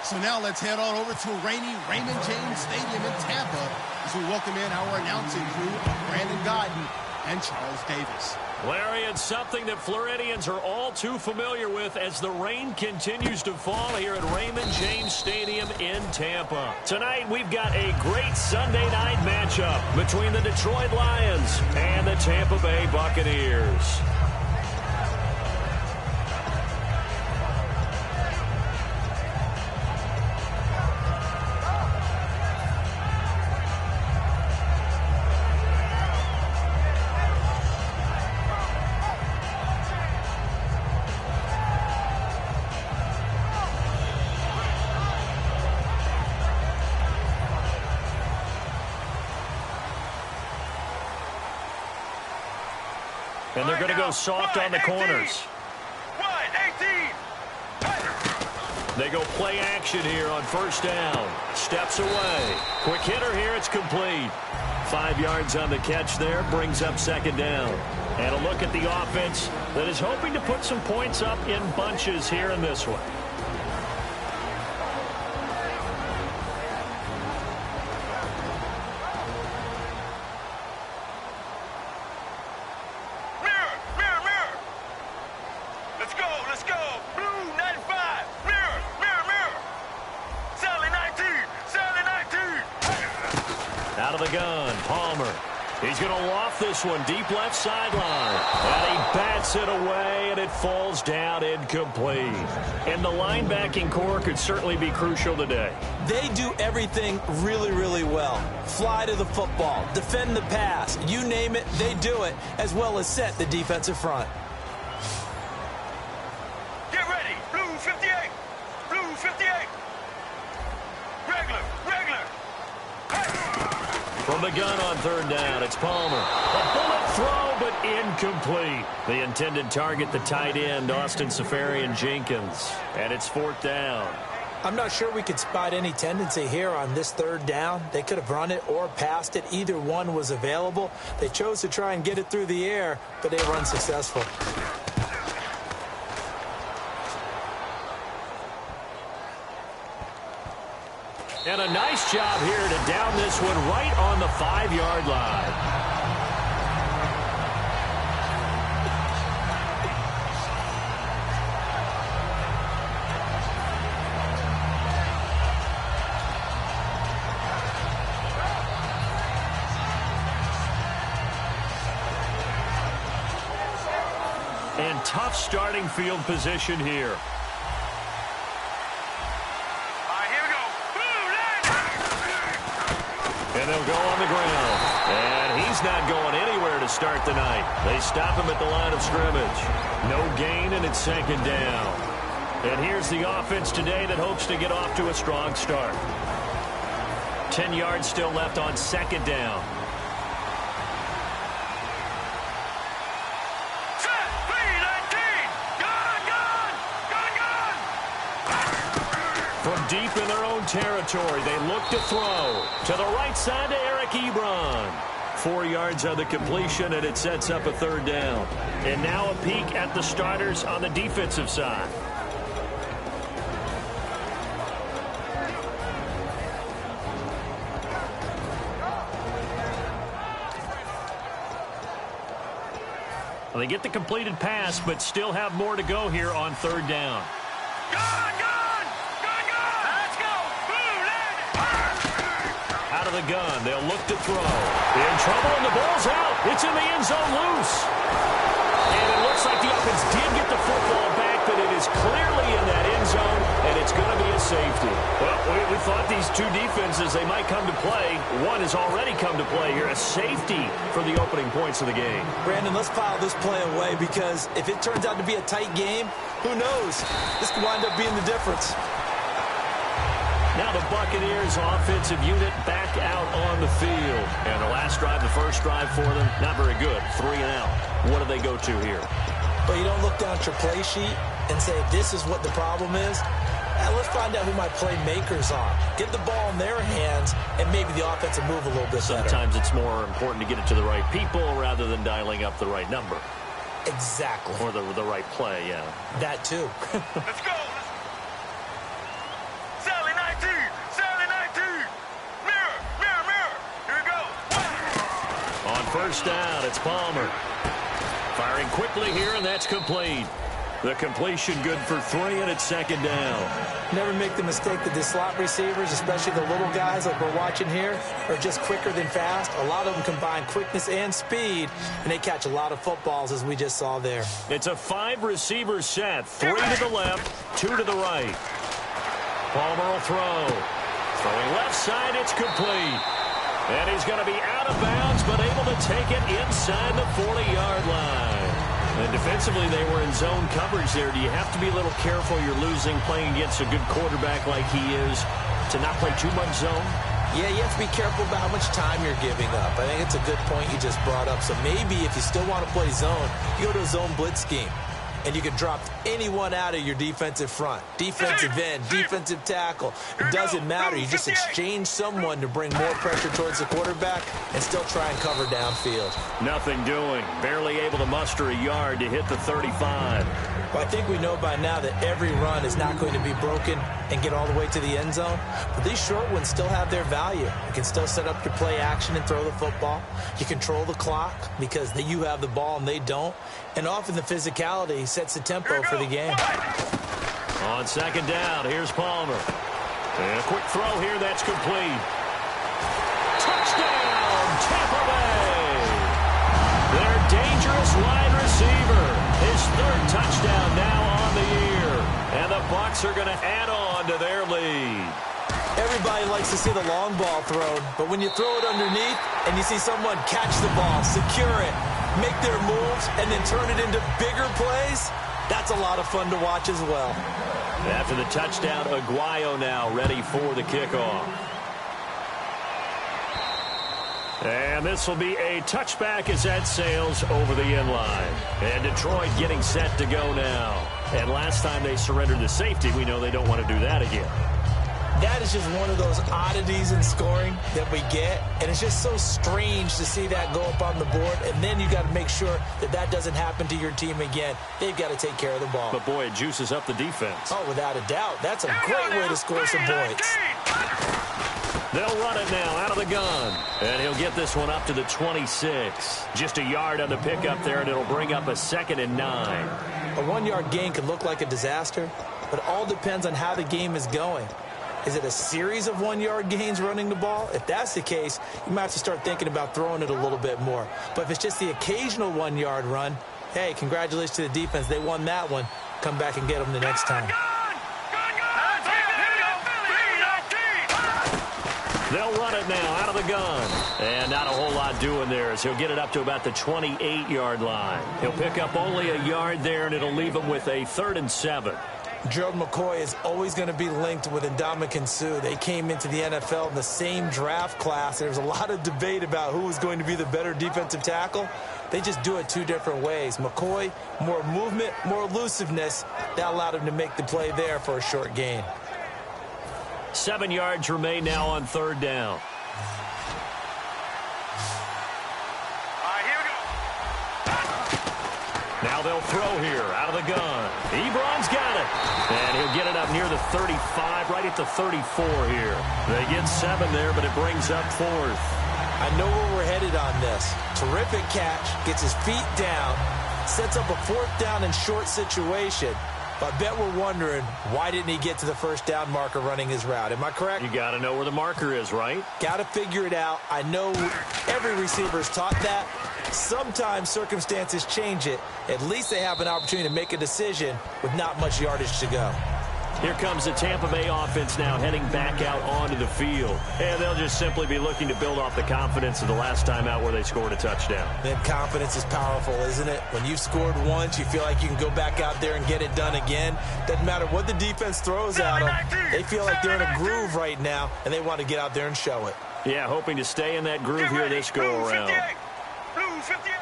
So now let's head on over to rainy Raymond James Stadium in Tampa as we welcome in our announcing crew of Brandon Godden and Charles Davis. Larry, it's something that Floridians are all too familiar with as the rain continues to fall here at Raymond James Stadium in Tampa. Tonight, we've got a great Sunday night matchup between the Detroit Lions and the Tampa Bay Buccaneers. And they're going to go soft on the corners. They go play action here on first down. Steps away. Quick hitter here. It's complete. 5 yards on the catch there. Brings up second down. And a look at the offense that is hoping to put some points up in bunches here in this one. Out of the gun, Palmer. He's going to loft this one deep left sideline. And he bats it away, and it falls down incomplete. And the linebacking core could certainly be crucial today. They do everything really, really well. Fly to the football, defend the pass, you name it, they do it, as well as set the defensive front. Get ready, blue 58, blue 58. Regular. From the gun on third down, it's Palmer. A bullet throw, but incomplete. The intended target, the tight end, Austin Seferian-Jenkins. And it's fourth down. I'm not sure we could spot any tendency here on this third down. They could have run it or passed it. Either one was available. They chose to try and get it through the air, but they were unsuccessful. And a nice job here to down this one right on the 5-yard line. And tough starting field position here. And they'll go on the ground. And he's not going anywhere to start the night. They stop him at the line of scrimmage. No gain, and it's second down. And here's the offense today that hopes to get off to a strong start. 10 yards still left on second down. From deep in their own territory, they look to throw. To the right side to Eric Ebron. 4 yards on the completion, and it sets up a third down. And now a peek at the starters on the defensive side. Well, they get the completed pass, but still have more to go here on third down. Let's go! out of the gun. They'll look to throw. In trouble, and the ball's out. It's in the end zone loose. And it looks like the offense did get the football back, but it is clearly in that end zone, and it's going to be a safety. Well, we thought these two defenses, they might come to play. One has already come to play here, a safety for the opening points of the game. Brandon, let's file this play away because if it turns out to be a tight game, who knows? This could wind up being the difference. Now the Buccaneers offensive unit back out on the field. And the last drive, the first drive for them, not very good. 3 and out. What do they go to here? But you don't look down at your play sheet and say, this is what the problem is. Let's find out who my playmakers are. Get the ball in their hands, and maybe the offense will move a little bit better. Sometimes it's more important to get it to the right people rather than dialing up the right number. Exactly. Or the right play, yeah. That too. Let's go. Sally 19. Sally 19. Mirror, mirror, mirror. Here we go. On first down, it's Palmer. Firing quickly here, and that's complete. The completion good for 3, and it's second down. Never make the mistake that the slot receivers, especially the little guys like we're watching here, are just quicker than fast. A lot of them combine quickness and speed, and they catch a lot of footballs, as we just saw there. It's a 5-receiver set. 3 to the left, 2 to the right. Palmer will throw. Throwing left side, it's complete. And he's going to be out of bounds, but able to take it inside the 40-yard line. And defensively, they were in zone coverage there. Do you have to be a little careful? You're losing playing against a good quarterback like he is to not play too much zone? Yeah, you have to be careful about how much time you're giving up. I think it's a good point you just brought up. So maybe if you still want to play zone, you go to a zone blitz scheme. And you can drop anyone out of your defensive front. Defensive end, defensive tackle. It doesn't matter. You just exchange someone to bring more pressure towards the quarterback and still try and cover downfield. Nothing doing. Barely able to muster a yard to hit the 35. Well, I think we know by now that every run is not going to be broken and get all the way to the end zone. But these short ones still have their value. You can still set up your play action and throw the football. You control the clock because you have the ball and they don't. And often the physicality sets the tempo for the game. On second down, here's Palmer. And a quick throw here, that's complete. Touchdown, Tampa Bay! Their dangerous wide receiver. His 3rd touchdown now on the year. And the Bucs are going to add on to their lead. Everybody likes to see the long ball thrown, but when you throw it underneath and you see someone catch the ball, secure it, make their moves, and then turn it into bigger plays, that's a lot of fun to watch as well. After the touchdown, Aguayo now ready for the kickoff. And this will be a touchback as that sails over the end line. And Detroit getting set to go now. And last time they surrendered the safety, we know they don't want to do that again. That is just one of those oddities in scoring that we get, and it's just so strange to see that go up on the board, and then you got to make sure that that doesn't happen to your team again. They've got to take care of the ball. But, boy, it juices up the defense. Oh, without a doubt. That's a great way to score some points. They'll run it now out of the gun, and he'll get this one up to the 26. Just a yard on the pickup there, and it'll bring up a 2nd and 9. A 1-yard gain could look like a disaster, but it all depends on how the game is going. Is it a series of 1-yard gains running the ball? If that's the case, you might have to start thinking about throwing it a little bit more. But if it's just the occasional 1-yard run, hey, congratulations to the defense. They won that one. Come back and get them the next time. They'll run it now out of the gun. And not a whole lot doing there as he'll get it up to about the 28-yard line. He'll pick up only a yard there, and it'll leave him with a 3rd and 7. Gerald McCoy is always going to be linked with Ndamukong Suh. They came into the NFL in the same draft class. There was a lot of debate about who was going to be the better defensive tackle. They just do it 2 different ways. McCoy, more movement, more elusiveness. That allowed him to make the play there for a short gain. 7 yards remain now on 3rd down. Now they'll throw here out of the gun. Ebron's got it. And he'll get it up near the 35, right at the 34 here. They get 7 there, but it brings up 4th. I know where we're headed on this. Terrific catch, gets his feet down, sets up a 4th down and short situation. But I bet we're wondering, why didn't he get to the first down marker running his route? Am I correct? You got to know where the marker is, right? Got to figure it out. I know every receiver is taught that. Sometimes circumstances change it. At least they have an opportunity to make a decision with not much yardage to go. Here comes the Tampa Bay offense now heading back out onto the field. And they'll just simply be looking to build off the confidence of the last time out where they scored a touchdown. And confidence is powerful, isn't it? When you've scored once, you feel like you can go back out there and get it done again. Doesn't matter what the defense throws at them. They feel like they're in a groove right now, and they want to get out there and show it. Yeah, hoping to stay in that groove here this go-around. Blue 58.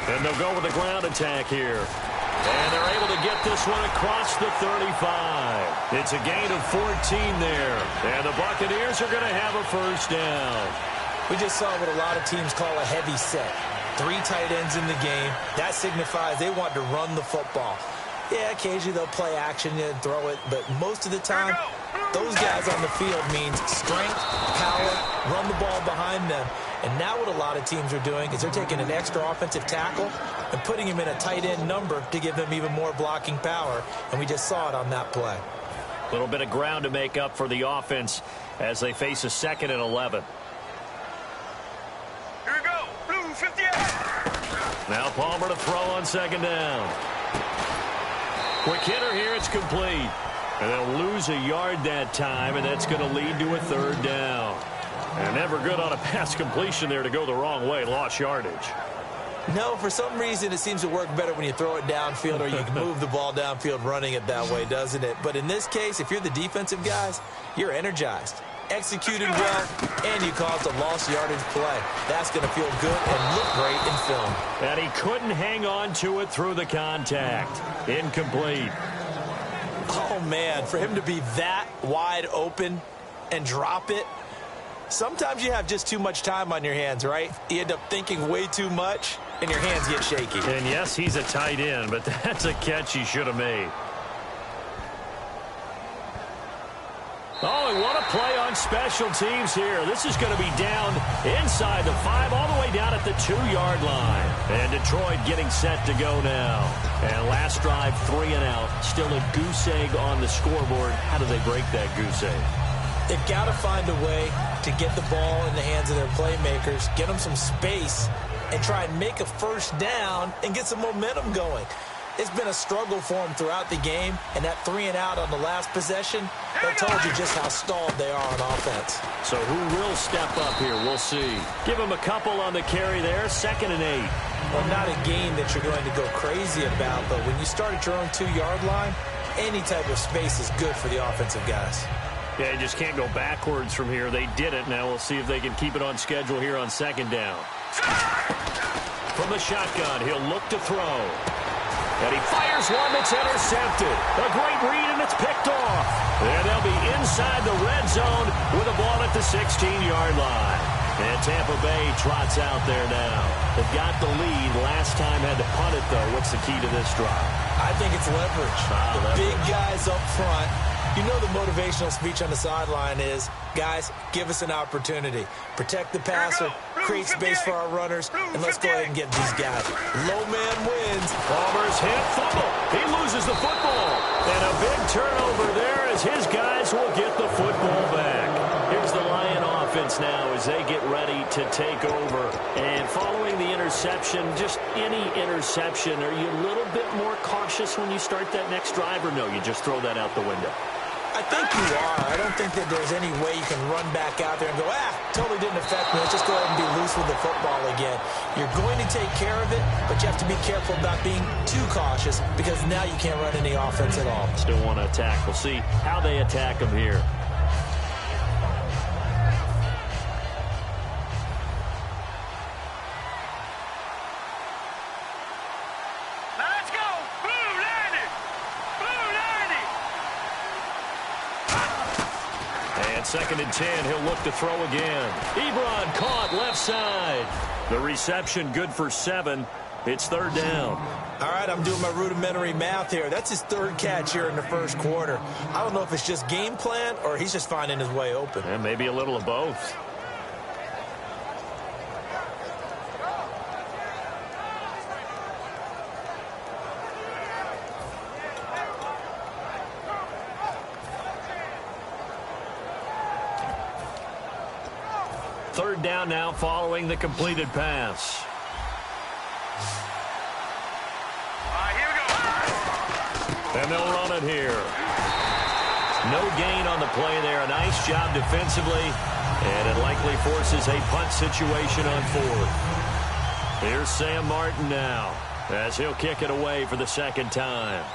And they'll go with a ground attack here. And they're able to get this one across the 35. It's a gain of 14 there. And the Buccaneers are going to have a first down. We just saw what a lot of teams call a heavy set. 3 tight ends in the game. That signifies they want to run the football. Yeah, occasionally they'll play action and throw it, but most of the time, those guys on the field means strength, power, run the ball behind them. And now what a lot of teams are doing is they're taking an extra offensive tackle and putting him in a tight end number to give them even more blocking power. And we just saw it on that play. A little bit of ground to make up for the offense as they face a 2nd and 11. Here we go. Blue 58. Now Palmer to throw on 2nd down. Quick hitter here. It's complete. And they'll lose a yard that time, and that's going to lead to a 3rd down. And never good on a pass completion there to go the wrong way. Lost yardage. No, for some reason it seems to work better when you throw it downfield or you can move the ball downfield running it that way, doesn't it? But in this case, if you're the defensive guys, you're energized, executed well, and you caused a lost yardage play. That's going to feel good and look great in film. And he couldn't hang on to it through the contact. Incomplete. Oh, man, for him to be that wide open and drop it, sometimes you have just too much time on your hands, right? You end up thinking way too much, and your hands get shaky. And yes, he's a tight end, but that's a catch he should have made. Oh, and what a play on special teams here. This is going to be down inside the 5, all the way down at the 2-yard line. And Detroit getting set to go now. And last drive, 3 and out. Still a goose egg on the scoreboard. How do they break that goose egg? They've got to find a way to get the ball in the hands of their playmakers, get them some space, and try and make a first down and get some momentum going. It's been a struggle for them throughout the game, and that 3 and out on the last possession, that told you just how stalled they are on offense. So who will step up here? We'll see. Give him a couple on the carry there, 2nd and 8. Well, not a game that you're going to go crazy about, but when you start at your own 2-yard line, any type of space is good for the offensive guys. Yeah, you just can't go backwards from here. They did it. Now we'll see if they can keep it on schedule here on 2nd down. From the shotgun, he'll look to throw. And he fires one that's intercepted. A great read, and it's picked off. And they'll be inside the red zone with the ball at the 16-yard line. And Tampa Bay trots out there now. They've got the lead. Last time had to punt it, though. What's the key to this drive? I think it's leverage. Big guys up front. You know the motivational speech on the sideline is, guys, give us an opportunity. Protect the passer, create space for our runners, and let's go ahead and get these guys. Low man wins. Palmer's hit, fumble. He loses the football. And a big turnover there as his guys will get the football back. Here's the Lion offense now as they get ready to take over. And following the interception, just any interception, are you a little bit more cautious when you start that next drive, or no, you just throw that out the window? I think you are. I don't think that there's any way you can run back out there and go, totally didn't affect me. Let's just go ahead and be loose with the football again. You're going to take care of it, but you have to be careful about being too cautious because now you can't run any offense at all. Still want to attack. We'll see how they attack them here. And 2nd and 10, he'll look to throw again. Ebron caught left side. The reception good for 7. It's 3rd down. All right, I'm doing my rudimentary math here. That's his 3rd catch here in the first quarter. I don't know if it's just game plan or he's just finding his way open. And maybe a little of both. Third down now following the completed pass. All right, here we go. And they'll run it here. No gain on the play there. A nice job defensively. And it likely forces a punt situation on fourth. Here's Sam Martin now as he'll kick it away for the second time.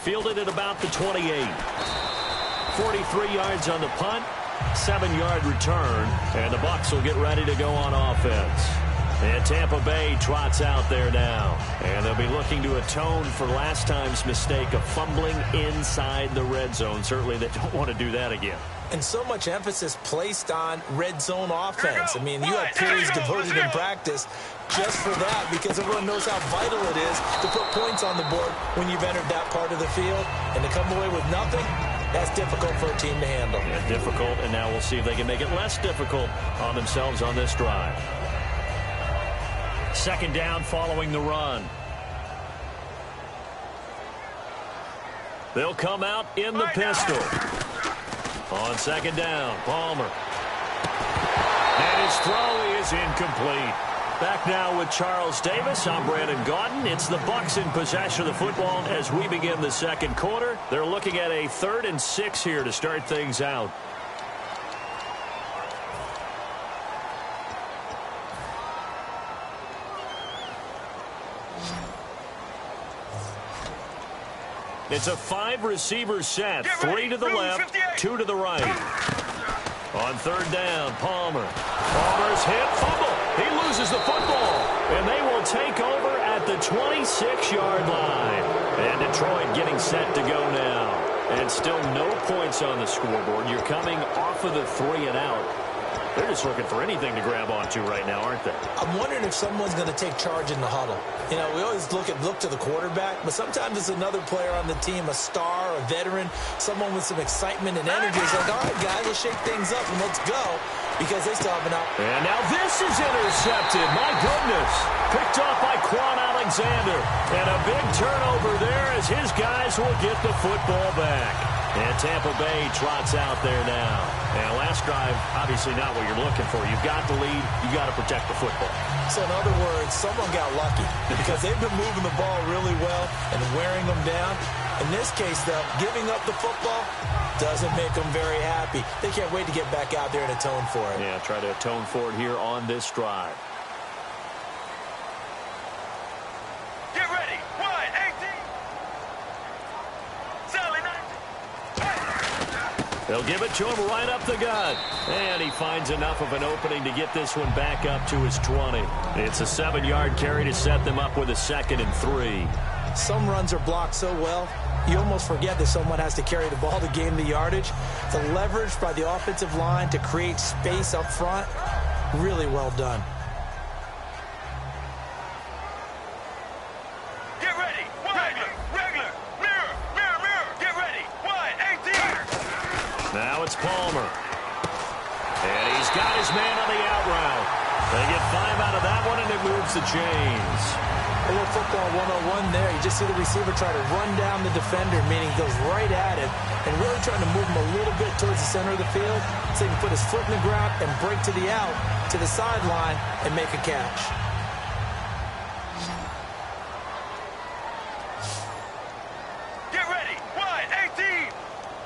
Fielded at about the 28. 43 yards on the punt. 7-yard return, and the Bucs will get ready to go on offense. And Tampa Bay trots out there now. And they'll be looking to atone for last time's mistake of fumbling inside the red zone. Certainly they don't want to do that again. And so much emphasis placed on red zone offense. I mean, you have periods devoted in practice just for that because everyone knows how vital it is to put points on the board when you've entered that part of the field. And to come away with nothing, that's difficult for a team to handle. Yeah, difficult, and now we'll see if they can make it less difficult on themselves on this drive. Second down following the run. They'll come out in the pistol. On second down, Palmer. And his throw is incomplete. Back now with Charles Davis. I'm Brandon Gaudin. It's the Bucs in possession of the football as we begin the second quarter. They're looking at a 3rd and 6 here to start things out. It's a 5-receiver set. 3 to the left, 2 to the right. On third down, Palmer. Palmer's hit, fumble. He loses the football. And they will take over at the 26-yard line. And Detroit getting set to go now. And still no points on the scoreboard. You're coming off of the 3 and out. They're just looking for anything to grab onto right now, aren't they? I'm wondering if someone's going to take charge in the huddle. You know, we always look to the quarterback, but sometimes it's another player on the team, a star, a veteran, someone with some excitement and energy. It's like, all right, guys, let's shake things up and let's go, because they still have an out. And now this is intercepted. My goodness. Picked off by Quan Alexander. And a big turnover there as his guys will get the football back. And Tampa Bay trots out there now. And last drive, obviously not what you're looking for. You've got the lead. You've got to protect the football. So in other words, someone got lucky because they've been moving the ball really well and wearing them down. In this case, though, giving up the football doesn't make them very happy. They can't wait to get back out there and atone for it. Yeah, try to atone for it here on this drive. Get ready. 1-18. Sally 19. They'll give it to him right up the gut. And he finds enough of an opening to get this one back up to his 20. It's a 7-yard carry to set them up with a 2nd and 3. Some runs are blocked so well, you almost forget that someone has to carry the ball to gain the yardage. The leverage by the offensive line to create space up front, really well done. Get ready. Regular. Mirror. Get ready. 1-18. Now it's Palmer. And he's got his man on the out route. They get 5 out of that one, and it moves the chains. A little football 101 there. You just see the receiver try to run down the defender, meaning he goes right at it, and really trying to move him a little bit towards the center of the field so he can put his foot in the ground and break to the out, to the sideline, and make a catch. Get ready. 1-18.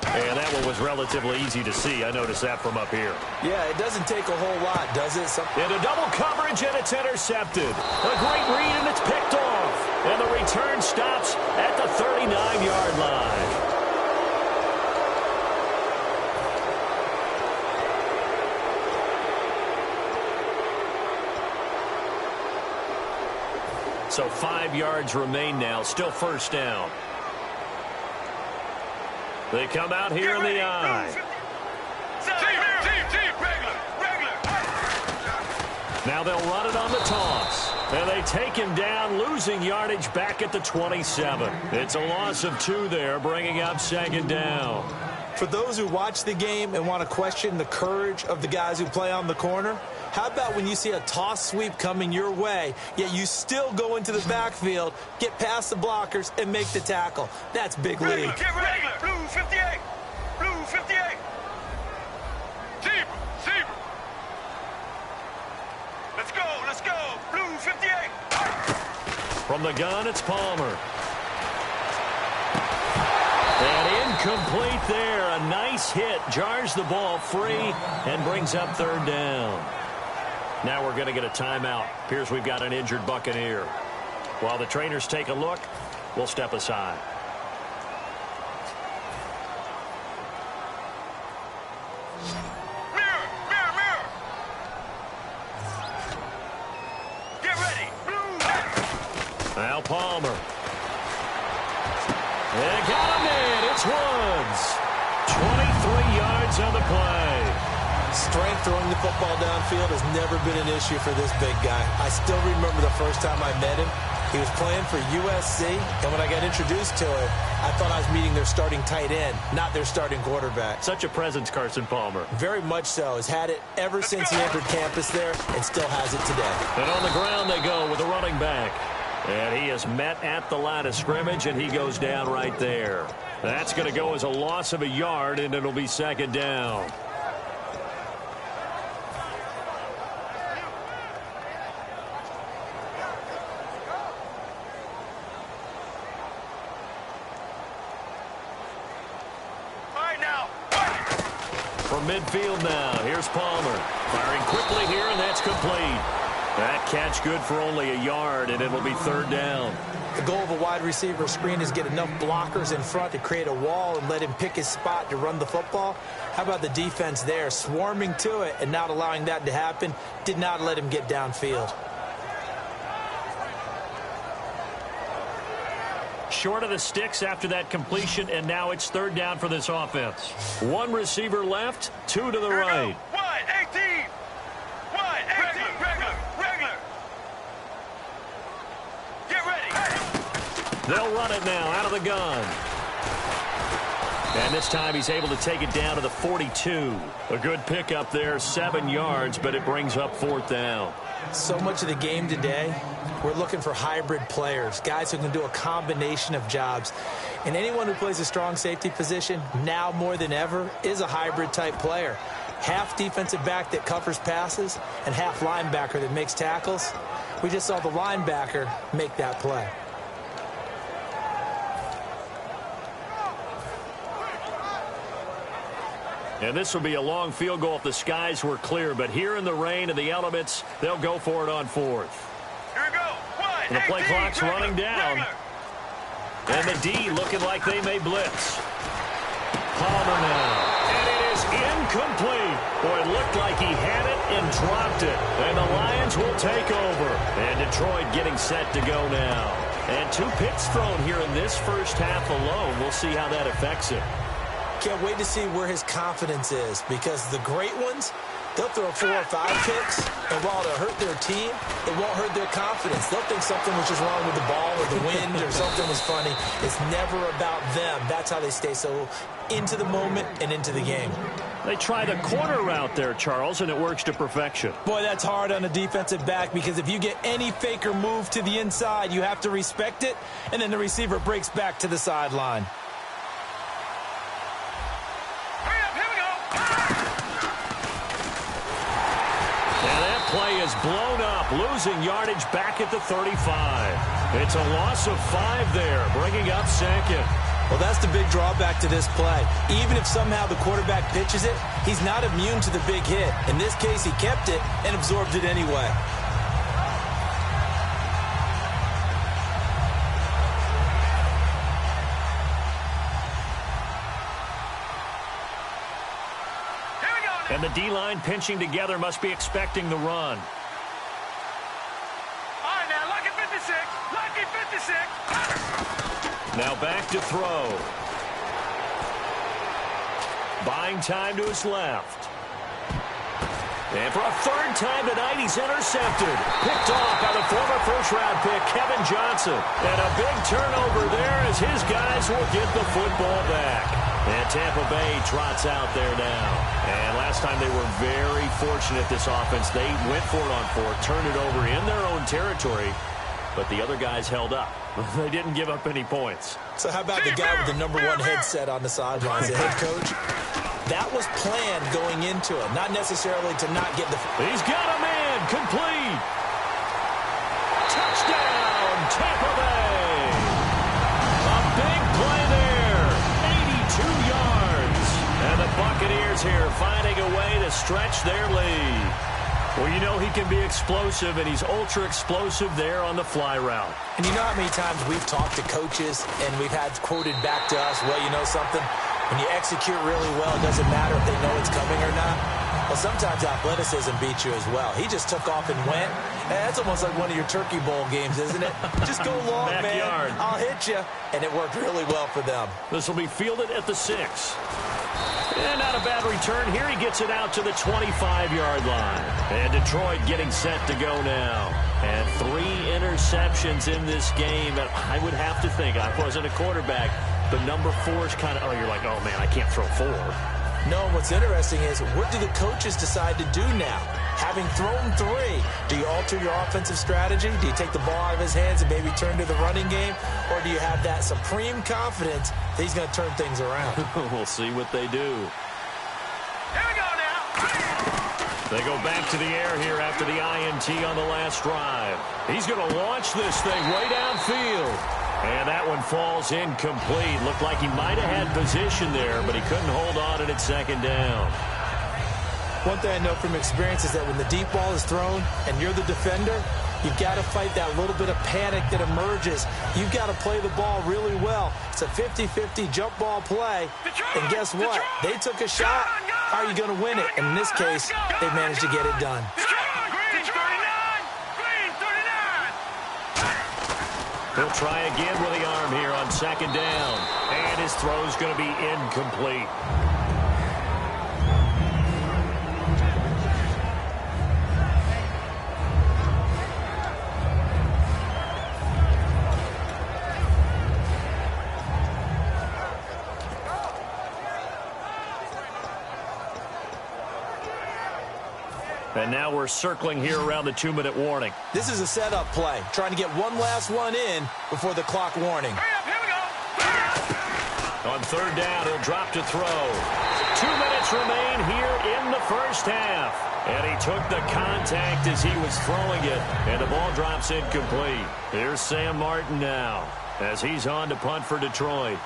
And that one was relatively easy to see. I noticed that from up here. Yeah, it doesn't take a whole lot, does it? Into double coverage, and it's intercepted. A great read, and it's picked off. And the return stops at the 39-yard line. So 5 yards remain now. Still first down. They come out here in the eye. Team, regular. Now they'll run it on the toss. And they take him down, losing yardage back at the 27. It's a loss of 2 there, bringing up 2nd down. For those who watch the game and want to question the courage of the guys who play on the corner, how about when you see a toss sweep coming your way, yet you still go into the backfield, get past the blockers, and make the tackle? That's big league. Get ready. Blue 58. Blue 58. Zebra. Zebra. Let's go. Let's go. Blue 58. From the gun, it's Palmer. And incomplete there. A nice hit. Jars the ball free and brings up third down. Now we're going to get a timeout. Appears we've got an injured Buccaneer. While the trainers take a look, we'll step aside. Mirror. Mirror. Mirror. Get ready. Blue. Now Palmer. They got him in. It's Woods. 23 yards on the play. Strength throwing the football downfield has never been an issue for this big guy. I still remember the first time I met him. He was playing for USC, and when I got introduced to him, I thought I was meeting their starting tight end, not their starting quarterback. Such a presence, Carson Palmer. Very much so. Has had it ever since he entered campus there and still has it today. And on the ground they go with the running back. And he is met at the line of scrimmage, and he goes down right there. That's going to go as a loss of a yard, and it'll be second down. From midfield now, here's Palmer. Firing quickly here, and that's complete. That catch good for only a yard, and it'll be third down. The goal of a wide receiver screen is get enough blockers in front to create a wall and let him pick his spot to run the football. How about the defense there, swarming to it and not allowing that to happen? Did not let him get downfield. Short of the sticks after that completion, and now it's third down for this offense. One receiver left, two to the right. Wide, 18. Wide, 18. Regular. Get ready. They'll run it now out of the gun. And this time he's able to take it down to the 42. A good pickup there, 7 yards, but it brings up fourth down. So much of the game today, we're looking for hybrid players, guys who can do a combination of jobs. And anyone who plays a strong safety position, now more than ever, is a hybrid type player. Half defensive back that covers passes and half linebacker that makes tackles. We just saw the linebacker make that play. And this will be a long field goal if the skies were clear. But here in the rain and the elements, they'll go for it on fourth. Here we go. Wide, And the play 18. clock's running down. And the D looking like they may blitz. Palmer now. And it is incomplete. Boy, it looked like he had it and dropped it. And the Lions will take over. And Detroit getting set to go now. And 2 picks thrown here in this first half alone. We'll see how that affects him. Can't wait to see where his confidence is, because the great ones, they'll throw 4 or 5 picks, and while it'll hurt their team, it won't hurt their confidence. They'll think something was just wrong with the ball or the wind or something was funny. It's never about them. That's how they stay so into the moment and into the game. They try the corner route there, Charles, and it works to perfection. Boy, that's hard on a defensive back, because if you get any fake or move to the inside, you have to respect it, and then the receiver breaks back to the sideline. Play is blown up, losing yardage back at the 35. It's a loss of 5 there, bringing up second. Well, that's the big drawback to this play. Even if somehow the quarterback pitches it, he's not immune to the big hit. In this case, he kept it and absorbed it anyway. And the D-line pinching together must be expecting the run. All right, now, lucky 56. Lucky 56. Now back to throw. Buying time to his left. And for a third time tonight, he's intercepted. Picked off by the former first-round pick, Kevin Johnson. And a big turnover there as his guys will get the football back. And Tampa Bay trots out there now. And last time they were very fortunate, this offense. They went for it on fourth, turned it over in their own territory, but the other guys held up. They didn't give up any points. So how about the guy with the number one headset on the sidelines, the head coach? That was planned going into it, not necessarily to not get the... He's got a man, complete. Touchdown, Tampa Bay. A big play there, 82 yards. And the Buccaneers here finding a way to stretch their lead. Well, you know he can be explosive, and he's ultra-explosive there on the fly route. And you know how many times we've talked to coaches and we've had quoted back to us, well, you know something? When you execute really well, it doesn't matter if they know it's coming or not. Well, sometimes athleticism beats you as well. He just took off and went. And that's almost like one of your Turkey Bowl games, isn't it? Just go long, Backyard. man. I'll hit you. And it worked really well for them. This will be fielded at the 6. And not a bad return here. He gets it out to the 25-yard line. And Detroit getting set to go now. And 3 interceptions in this game. And I would have to think, I wasn't a quarterback, but number 4 is kind of, oh, you're like, oh, man, I can't throw 4. No, what's interesting is, what do the coaches decide to do now? Having thrown 3, do you alter your offensive strategy? Do you take the ball out of his hands and maybe turn to the running game? Or do you have that supreme confidence that he's going to turn things around? We'll see what they do. Here we go now. They go back to the air here after the INT on the last drive. He's going to launch this thing way downfield. And that one falls incomplete. Looked like he might have had position there, but he couldn't hold on at second down. One thing I know from experience is that when the deep ball is thrown and you're the defender, you've got to fight that little bit of panic that emerges. You've got to play the ball really well. It's a 50-50 jump ball play. And guess what? They took a shot. How are you going to win it? And in this case, they managed to get it done. He'll try again with the arm here on second down. And his throw's going to be incomplete. And now we're circling here around the 2-minute warning. This is a setup play, trying to get one last one in before the clock warning. Here we go. On third down, he'll drop to throw. 2 minutes remain here in the first half. And he took the contact as he was throwing it, and the ball drops incomplete. Here's Sam Martin now as he's on to punt for Detroit.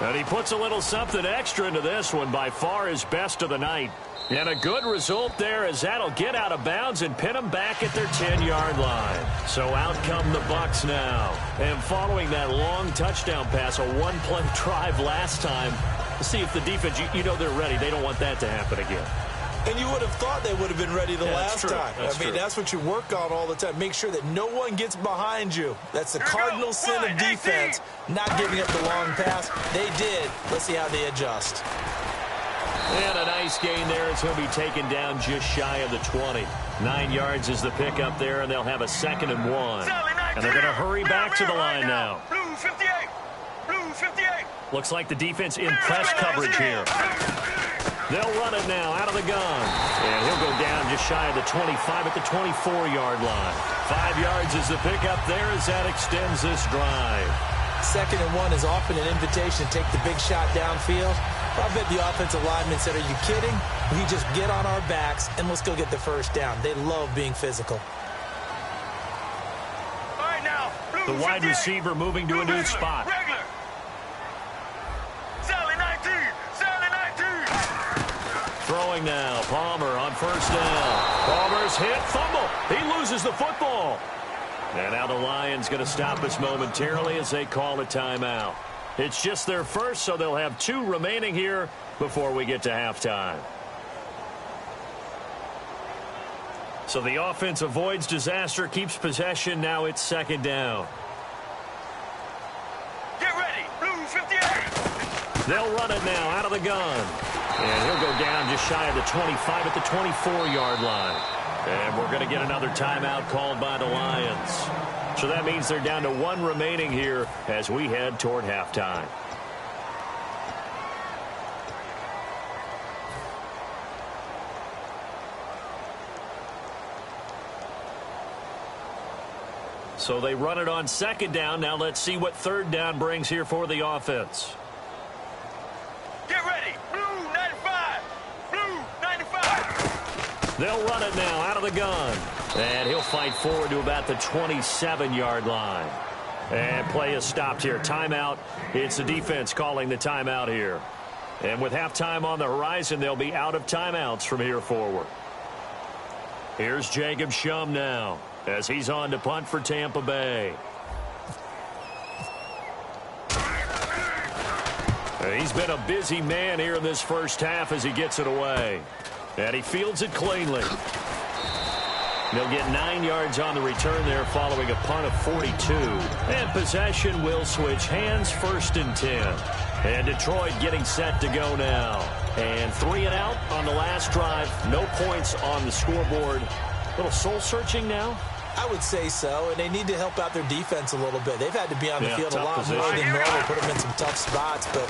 And he puts a little something extra into this one, by far his best of the night. And a good result there, as that'll get out of bounds and pin them back at their 10-yard line. So out come the Bucs now. And following that long touchdown pass, a one-play drive last time, see if the defense, you know they're ready. They don't want that to happen again. And you would have thought they would have been ready the last time. That's true. That's what you work on all the time. Make sure that no one gets behind you. That's the cardinal sin of defense, not giving up the long pass. They did. Let's see how they adjust. And a nice gain there as he'll be taken down just shy of the 20. 9 yards is the pickup there, and they'll have a 2nd and 1. And they're going to hurry back to the line now. Blue 58. Blue 58. Looks like the defense in press coverage here. They'll run it now out of the gun. And he'll go down just shy of the 25 at the 24-yard line. 5 yards is the pickup there as that extends this drive. 2nd and 1 is often an invitation to take the big shot downfield. I bet the offensive lineman said, are you kidding? We just get on our backs and let's go get the first down. They love being physical. All right, now. The wide receiver moving to a new spot. Regular. Sally 19. Sally 19. Throwing now. Palmer on first down. Palmer's hit. Fumble. He loses the football. And now the Lions going to stop us momentarily as they call a timeout. It's just their first, so they'll have 2 remaining here before we get to halftime. So the offense avoids disaster, keeps possession. Now it's 2nd down. Get ready. Blue 58. They'll run it now out of the gun. And he'll go down just shy of the 25 at the 24-yard line. And we're going to get another timeout called by the Lions. So that means they're down to 1 remaining here as we head toward halftime. So they run it on 2nd down. Now let's see what 3rd down brings here for the offense. Get ready. Blue 95. Blue 95. They'll run it now out of the gun. And he'll fight forward to about the 27-yard line. And play is stopped here. Timeout. It's the defense calling the timeout here. And with halftime on the horizon, they'll be out of timeouts from here forward. Here's Jacob Shum now as he's on to punt for Tampa Bay. He's been a busy man here in this first half as he gets it away. And he fields it cleanly. They'll get 9 yards on the return there following a punt of 42. And possession will switch hands, 1st and 10. And Detroit getting set to go now. And 3 and out on the last drive. No points on the scoreboard. A little soul-searching now. I would say so, and they need to help out their defense a little bit. They've had to be on the field a lot more than normal, put them in some tough spots. But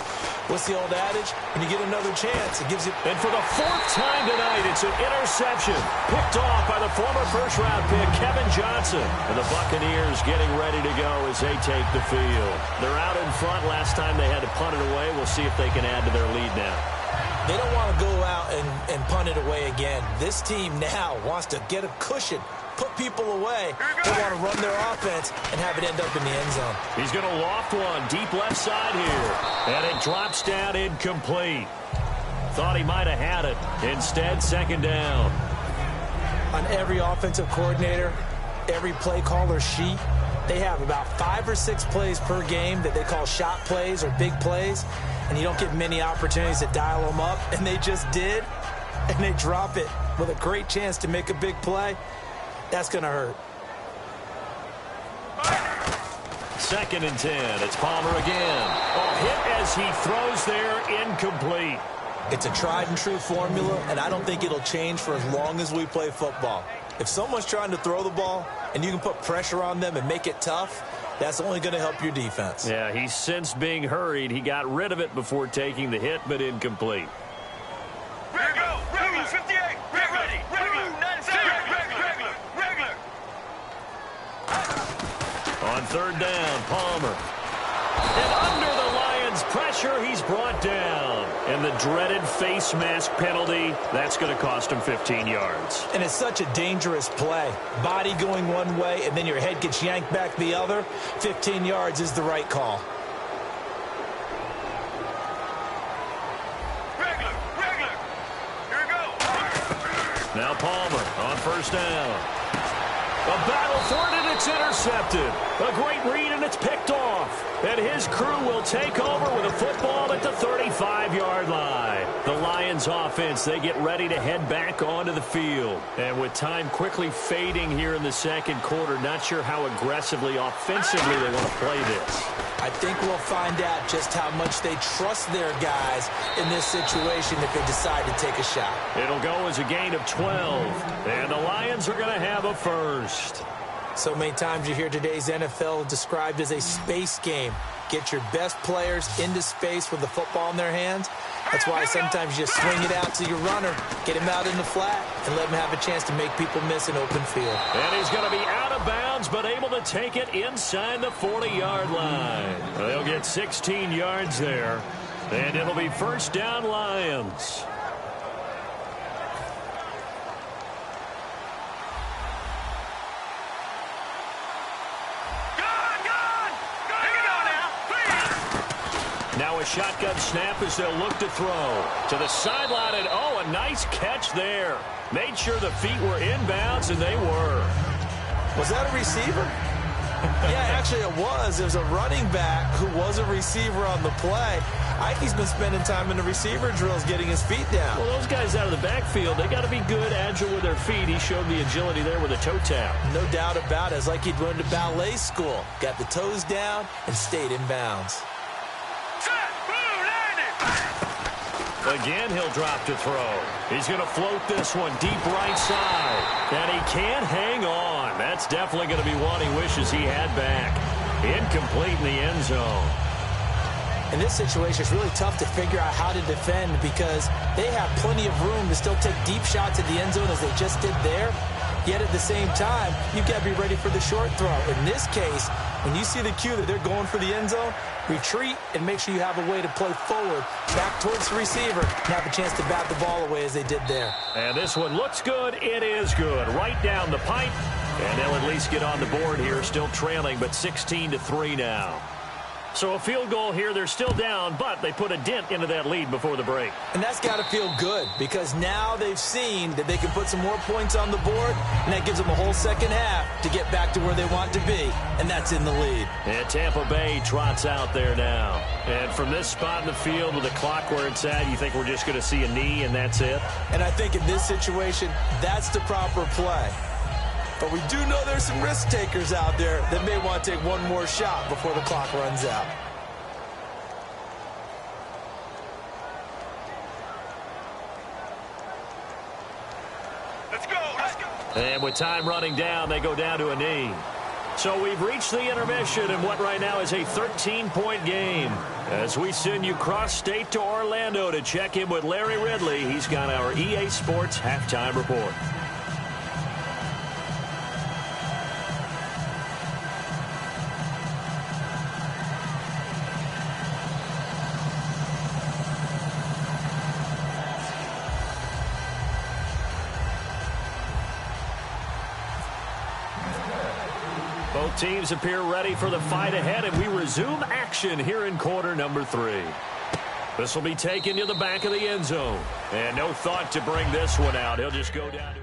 what's the old adage? When you get another chance, it gives you... And for the 4th time tonight, it's an interception. Picked off by the former first-round pick, Kevin Johnson. And the Buccaneers getting ready to go as they take the field. They're out in front. Last time they had to punt it away. We'll see if they can add to their lead now. They don't want to go out and punt it away again. This team now wants to get a cushion, put people away. They want to run their offense and have it end up in the end zone. He's going to loft one deep left side here. And it drops down incomplete. Thought he might have had it. Instead, 2nd down. On every offensive coordinator, every play caller sheet, they have about 5 or 6 plays per game that they call shot plays or big plays. And you don't get many opportunities to dial them up. And they just did. And they drop it with a great chance to make a big play. That's going to hurt. 2nd and 10. It's Palmer again. A hit as he throws there, incomplete. It's a tried and true formula, and I don't think it'll change for as long as we play football. If someone's trying to throw the ball and you can put pressure on them and make it tough, that's only going to help your defense. Yeah, he's since being hurried. He got rid of it before taking the hit, but incomplete. Regular 58. Get ready. Regular 97. Regular. On 3rd down, Palmer. And under the Lions' pressure, he's brought down. And the dreaded face mask penalty, that's going to cost him 15 yards. And it's such a dangerous play. Body going one way, and then your head gets yanked back the other. 15 yards is the right call. Regular. Here we go. Now Palmer on 1st down. A battle for it, and it's intercepted. A great read, and it's picked off. And his crew will take over with a football at the 35-yard line. The Lions offense, they get ready to head back onto the field. And with time quickly fading here in the 2nd quarter, not sure how aggressively, offensively they want to play this. I think we'll find out just how much they trust their guys in this situation if they decide to take a shot. It'll go as a gain of 12. And the Lions are going to have a first. So many times you hear today's NFL described as a space game. Get your best players into space with the football in their hands. That's why sometimes you swing it out to your runner, get him out in the flat, and let him have a chance to make people miss an open field. And he's going to be out of bounds, but able to take it inside the 40-yard line. They'll get 16 yards there, and it'll be 1st down Lions. Now a shotgun snap as they'll look to throw. To the sideline, and a nice catch there. Made sure the feet were inbounds, and they were. Was that a receiver? Yeah, actually it was. There's a running back who was a receiver on the play. Ikey's been spending time in the receiver drills getting his feet down. Well, those guys out of the backfield, they got to be good, agile with their feet. He showed the agility there with a toe tap. No doubt about it. It's like he'd run to ballet school. Got the toes down and stayed in bounds. Set. Blue landing. Again, he'll drop to throw. He's going to float this one deep right side. And he can't hang on. That's definitely going to be one he wishes he had back. Incomplete in the end zone. In this situation, it's really tough to figure out how to defend because they have plenty of room to still take deep shots at the end zone as they just did there. Yet at the same time, you've got to be ready for the short throw. In this case, when you see the cue that they're going for the end zone, retreat and make sure you have a way to play forward, back towards the receiver, and have a chance to bat the ball away as they did there. And this one looks good. It is good. Right down the pipe. And they'll at least get on the board here, still trailing, but 16-3 now. So a field goal here, they're still down, but they put a dent into that lead before the break. And that's got to feel good because now they've seen that they can put some more points on the board, and that gives them a whole second half to get back to where they want to be, and that's in the lead. And Tampa Bay trots out there now. And from this spot in the field with the clock where it's at, you think we're just going to see a knee and that's it? And I think in this situation, that's the proper play. But we do know there's some risk takers out there that may want to take one more shot before the clock runs out. Let's go, let's go. And with time running down, they go down to a knee. So we've reached the intermission in what right now is a 13-point game. As we send you cross-state to Orlando to check in with Larry Ridley, he's got our EA Sports halftime report. Both teams appear ready for the fight ahead, and we resume action here in quarter number 3. This will be taken to the back of the end zone. And no thought to bring this one out. He'll just go down to...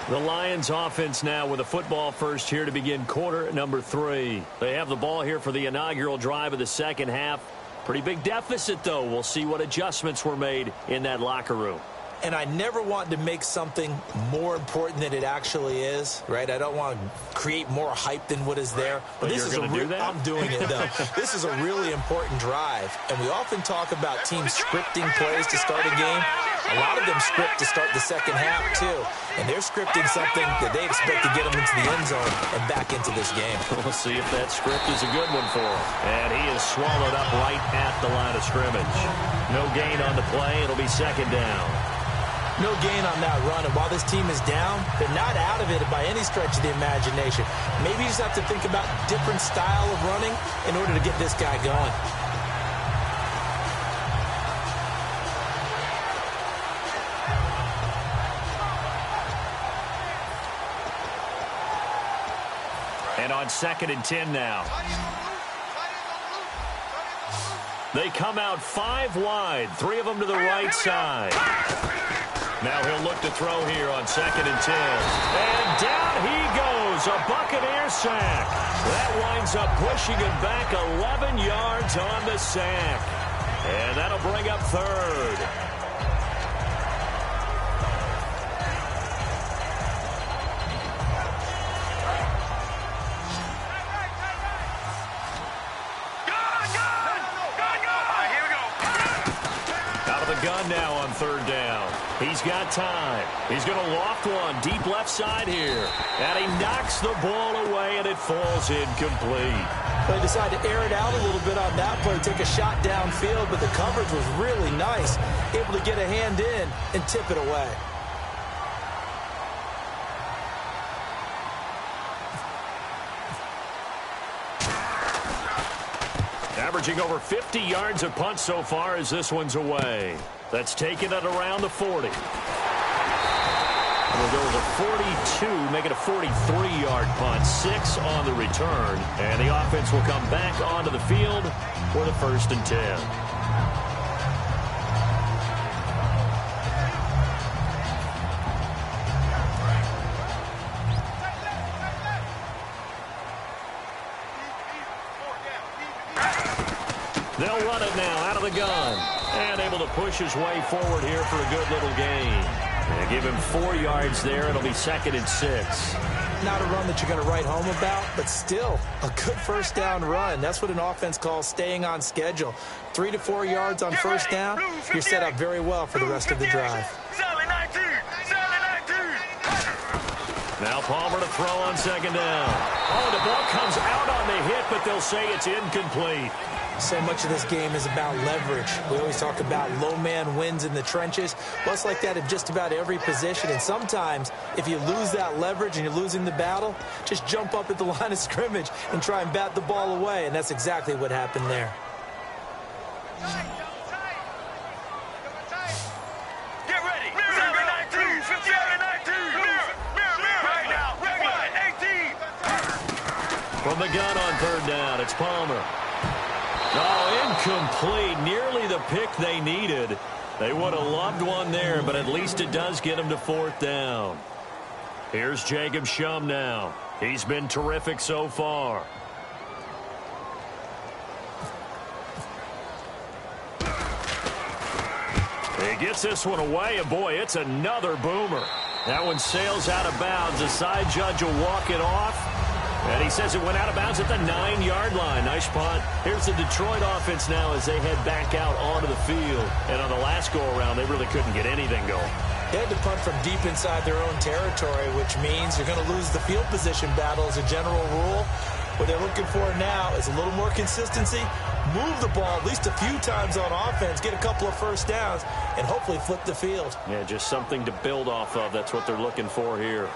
The Lions offense now with a football first here to begin quarter number 3. They have the ball here for the inaugural drive of the second half. Pretty big deficit, though. We'll see what adjustments were made in that locker room. And I never want to make something more important than it actually is, right? I don't want to create more hype than what is there. But this is going to do that? I'm doing it, though. This is a really important drive. And we often talk about teams scripting plays to start a game. A lot of them script to start the second half, too. And they're scripting something that they expect to get them into the end zone and back into this game. We'll see if that script is a good one for him. And he is swallowed up right at the line of scrimmage. No gain on the play. It'll be second down. No gain on that run, and while this team is down, they're not out of it by any stretch of the imagination. Maybe you just have to think about different style of running in order to get this guy going. And on 2nd and 10 now. They come out 5 wide, 3 of them to the right side. Now he'll look to throw here on 2nd and 10. And down he goes, a Buccaneer sack. That winds up pushing him back 11 yards on the sack. And that'll bring up 3rd. gun now on third down. He's got time. He's going to loft one deep left side here. And he knocks the ball away, and it falls incomplete. They decided to air it out a little bit on that play, take a shot downfield, but the coverage was really nice. Able to get a hand in and tip it away. Averaging over 50 yards a punt so far as this one's away. That's taken at around the 40. We'll go to the 42, make it a 43-yard punt, 6 on the return. And the offense will come back onto the field for the 1st and 10. They'll run it now out of the gun. And able to push his way forward here for a good little gain. They give him 4 yards there. It'll be 2nd and 6. Not a run that you're going to write home about, but still a good first down run. That's what an offense calls staying on schedule. 3 to 4 yards on first down. You're set up very well for the rest of the drive. Now Palmer to throw on 2nd down. Oh, the ball comes out on the hit, but they'll say it's incomplete. So much of this game is about leverage. We always talk about low man wins in the trenches. Well, it's like that in just about every position. And sometimes, if you lose that leverage and you're losing the battle, just jump up at the line of scrimmage and try and bat the ball away. And that's exactly what happened there. Get ready. 7-9-2. 7-9-2. Right now. Right. 18. From the gun on 3rd down, it's Palmer. Oh, incomplete. Nearly the pick they needed. They would have loved one there, but at least it does get them to 4th down. Here's Jacob Shum now. He's been terrific so far. He gets this one away, and boy, it's another boomer. That one sails out of bounds. The side judge will walk it off. And he says it went out of bounds at the 9-yard line. Nice punt. Here's the Detroit offense now as they head back out onto the field. And on the last go-around, they really couldn't get anything going. They had to punt from deep inside their own territory, which means you're going to lose the field position battle as a general rule. What they're looking for now is a little more consistency, move the ball at least a few times on offense, get a couple of first downs, and hopefully flip the field. Yeah, just something to build off of. That's what they're looking for here.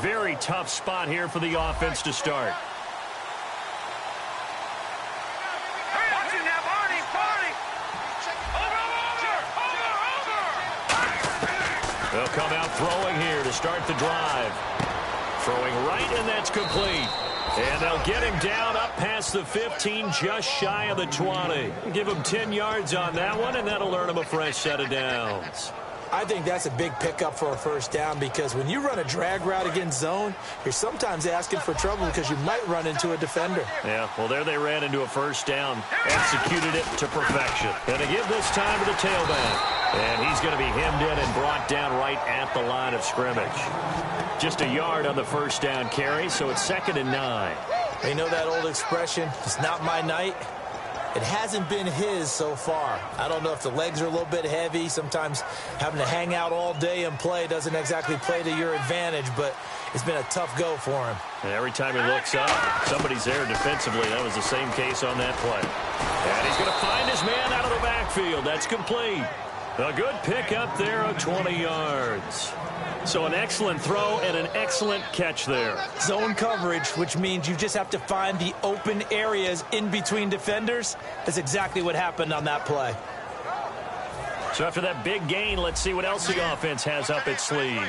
Very tough spot here for the offense to start. They'll come out throwing here to start the drive. Throwing right, and that's complete. And they'll get him down up past the 15, just shy of the 20. Give him 10 yards on that one, and that'll earn him a fresh set of downs. I think that's a big pickup for a first down because when you run a drag route against zone, you're sometimes asking for trouble because you might run into a defender. Yeah, well, there they ran into a first down, executed it to perfection. And they give this time to the tailback. And he's going to be hemmed in and brought down right at the line of scrimmage. Just a yard on the first down carry, so it's 2nd and 9. You know that old expression, it's not my night? It hasn't been his so far. I don't know if the legs are a little bit heavy. Sometimes having to hang out all day and play doesn't exactly play to your advantage, but it's been a tough go for him. And every time he looks up, somebody's there defensively. That was the same case on that play. And he's going to find his man out of the backfield. That's complete. A good pickup there of 20 yards. So an excellent throw and an excellent catch there. Zone coverage, which means you just have to find the open areas in between defenders. That's exactly what happened on that play. So after that big gain, let's see what else the offense has up its sleeve.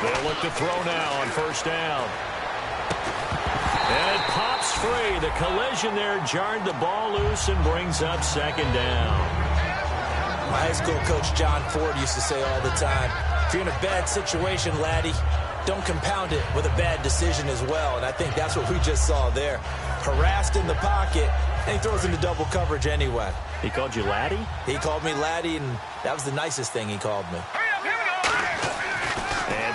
They'll look to throw now on first down. And it pops free. The collision there jarred the ball loose and brings up 2nd down. My high school coach John Ford used to say all the time, if you're in a bad situation, laddie, don't compound it with a bad decision as well. And I think that's what we just saw there. Harassed in the pocket, and he throws into double coverage anyway. He called you laddie? He called me laddie, and that was the nicest thing he called me. Hurry up, here we go.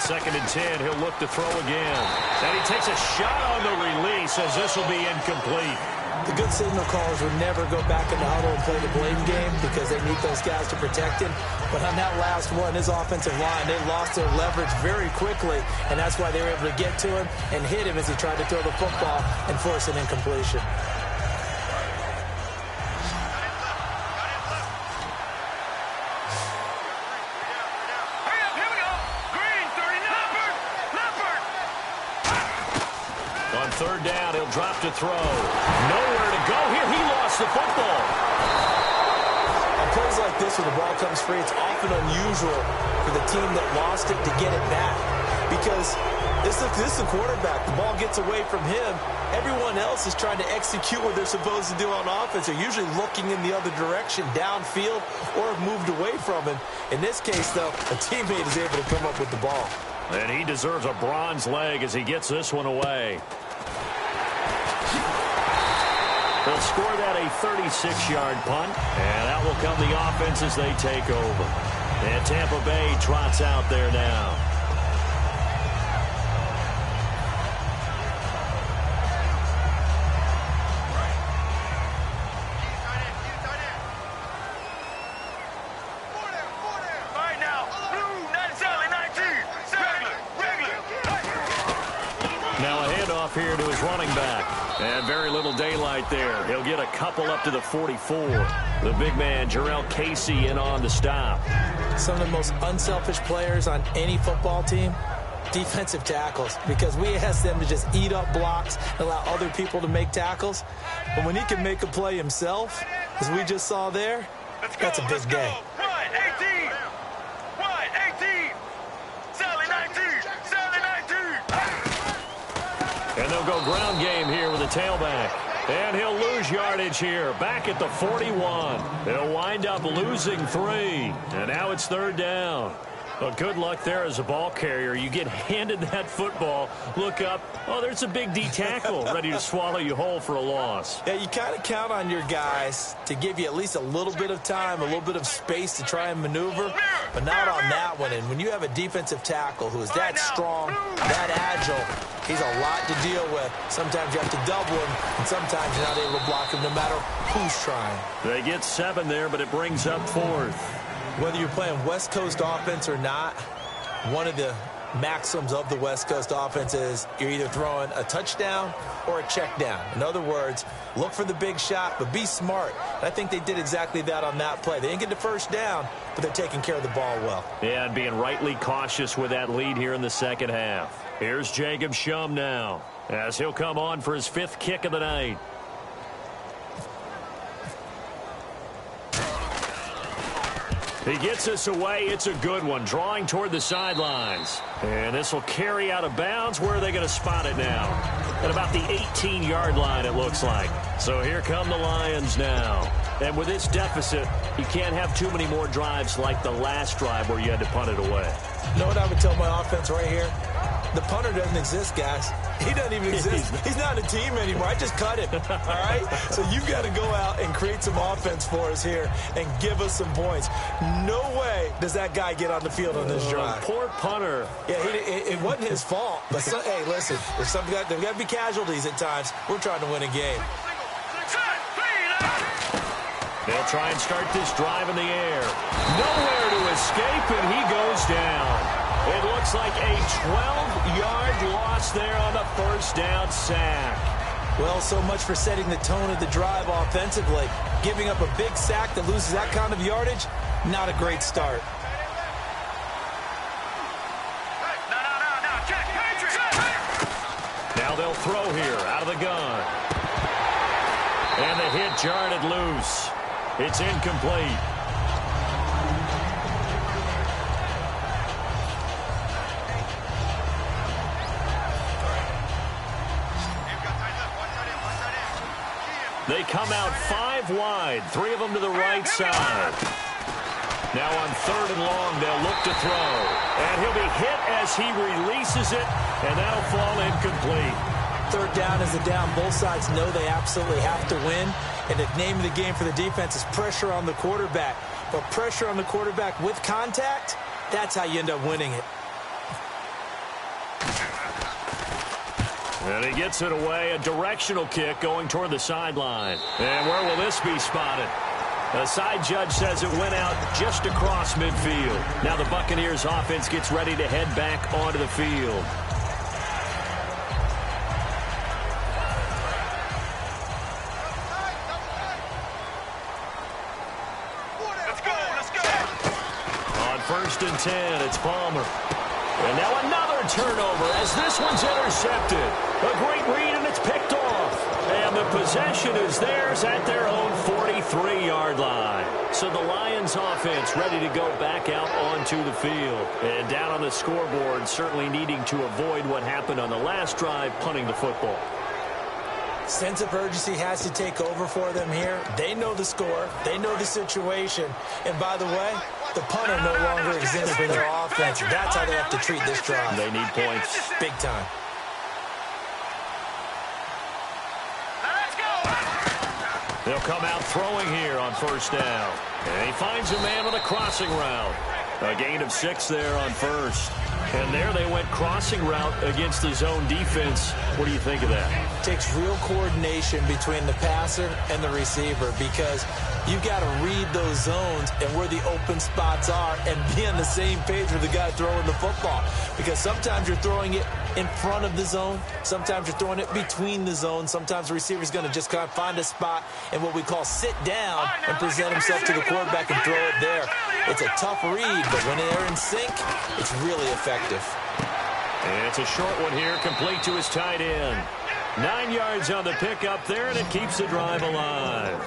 2nd and 10. He'll look to throw again. And he takes a shot on the release as this will be incomplete. The good signal callers would never go back in the huddle and play the blame game because they need those guys to protect him. But on that last one, his offensive line, they lost their leverage very quickly, and that's why they were able to get to him and hit him as he tried to throw the football and force an incompletion. Third down, he'll drop to throw. Nowhere to go here. He lost the football. On plays like this, when the ball comes free, it's often unusual for the team that lost it to get it back. Because this is the quarterback. The ball gets away from him. Everyone else is trying to execute what they're supposed to do on offense. They're usually looking in the other direction, downfield, or have moved away from him. In this case, though, a teammate is able to come up with the ball. And he deserves a bronze leg as he gets this one away. They'll score that a 36-yard punt, and out will come the offense as they take over. And Tampa Bay trots out there now. Now a handoff here to his running back. And very little daylight there. He'll get a couple up to the 44. The big man, Jarrell Casey, in on the stop. Some of the most unselfish players on any football team, defensive tackles, because we ask them to just eat up blocks and allow other people to make tackles. But when he can make a play himself, as we just saw there, that's a big day. And they'll go ground game here with a tailback. And he'll lose yardage here. Back at the 41. They'll wind up losing 3. And now it's 3rd down. Well, good luck there as a ball carrier. You get handed that football, look up, oh, there's a big D tackle ready to swallow you whole for a loss. Yeah, you kind of count on your guys to give you at least a little bit of time, a little bit of space to try and maneuver, but not on that one. And when you have a defensive tackle who is that strong, that agile, he's a lot to deal with. Sometimes you have to double him, and sometimes you're not able to block him no matter who's trying. They get 7 there, but it brings up 4th. Whether you're playing West Coast offense or not, one of the maxims of the West Coast offense is you're either throwing a touchdown or a check down. In other words, look for the big shot, but be smart. And I think they did exactly that on that play. They didn't get the first down, but they're taking care of the ball well. Yeah, and being rightly cautious with that lead here in the second half. Here's Jacob Shum now, as he'll come on for his 5th kick of the night. He gets this away. It's a good one. Drawing toward the sidelines. And this will carry out of bounds. Where are they going to spot it now? At about the 18-yard line, it looks like. So here come the Lions now. And with this deficit, you can't have too many more drives like the last drive where you had to punt it away. You know what I would tell my offense right here? The punter doesn't exist, guys. He doesn't even exist. He's not a team anymore. I just cut him, all right? So you've got to go out and create some offense for us here and give us some points. No way does that guy get on the field on this drive. Poor punter. Yeah, it wasn't his fault. But, hey, listen, there's got to be casualties at times. We're trying to win a game. They'll try and start this drive in the air. Nowhere to escape, and he goes down. It looks like a 12-yard loss there on the first down sack. Well, so much for setting the tone of the drive offensively. Giving up a big sack that loses that kind of yardage, not a great start. Now they'll throw here out of the gun. And the hit jarred it loose. It's incomplete. They come out 5 wide, 3 of them to the right side. Now on 3rd and long, they'll look to throw. And he'll be hit as he releases it, and that'll fall incomplete. 3rd down is a down. Both sides know they absolutely have to win. And the name of the game for the defense is pressure on the quarterback. But pressure on the quarterback with contact, that's how you end up winning it. And he gets it away, a directional kick going toward the sideline. And where will this be spotted? The side judge says it went out just across midfield. Now the Buccaneers offense gets ready to head back onto the field. Let's go. On 1st and 10, it's Palmer. And now another turnover as this one's intercepted. A great read, and it's picked off. And the possession is theirs at their own 43-yard line. So the Lions offense ready to go back out onto the field. And down on the scoreboard, certainly needing to avoid what happened on the last drive, punting the football. Sense of urgency has to take over for them here. They know the score. They know the situation. And by the way, the punter no longer exists for their offense. That's how they have to treat this drive. They need points. Big time. They'll come out throwing here on 1st down. And he finds a man with a crossing route. A gain of 6 there on 1st. And there they went crossing route against the zone defense. What do you think of that? Takes real coordination between the passer and the receiver because you've got to read those zones and where the open spots are and be on the same page with the guy throwing the football. Because sometimes you're throwing it in front of the zone. Sometimes you're throwing it between the zones. Sometimes the receiver's going to just kind of find a spot and what we call sit down and present himself to the quarterback and throw it there. It's a tough read, but when they're in sync, it's really effective. And it's a short one here, complete to his tight end. 9 yards on the pickup there, and it keeps the drive alive.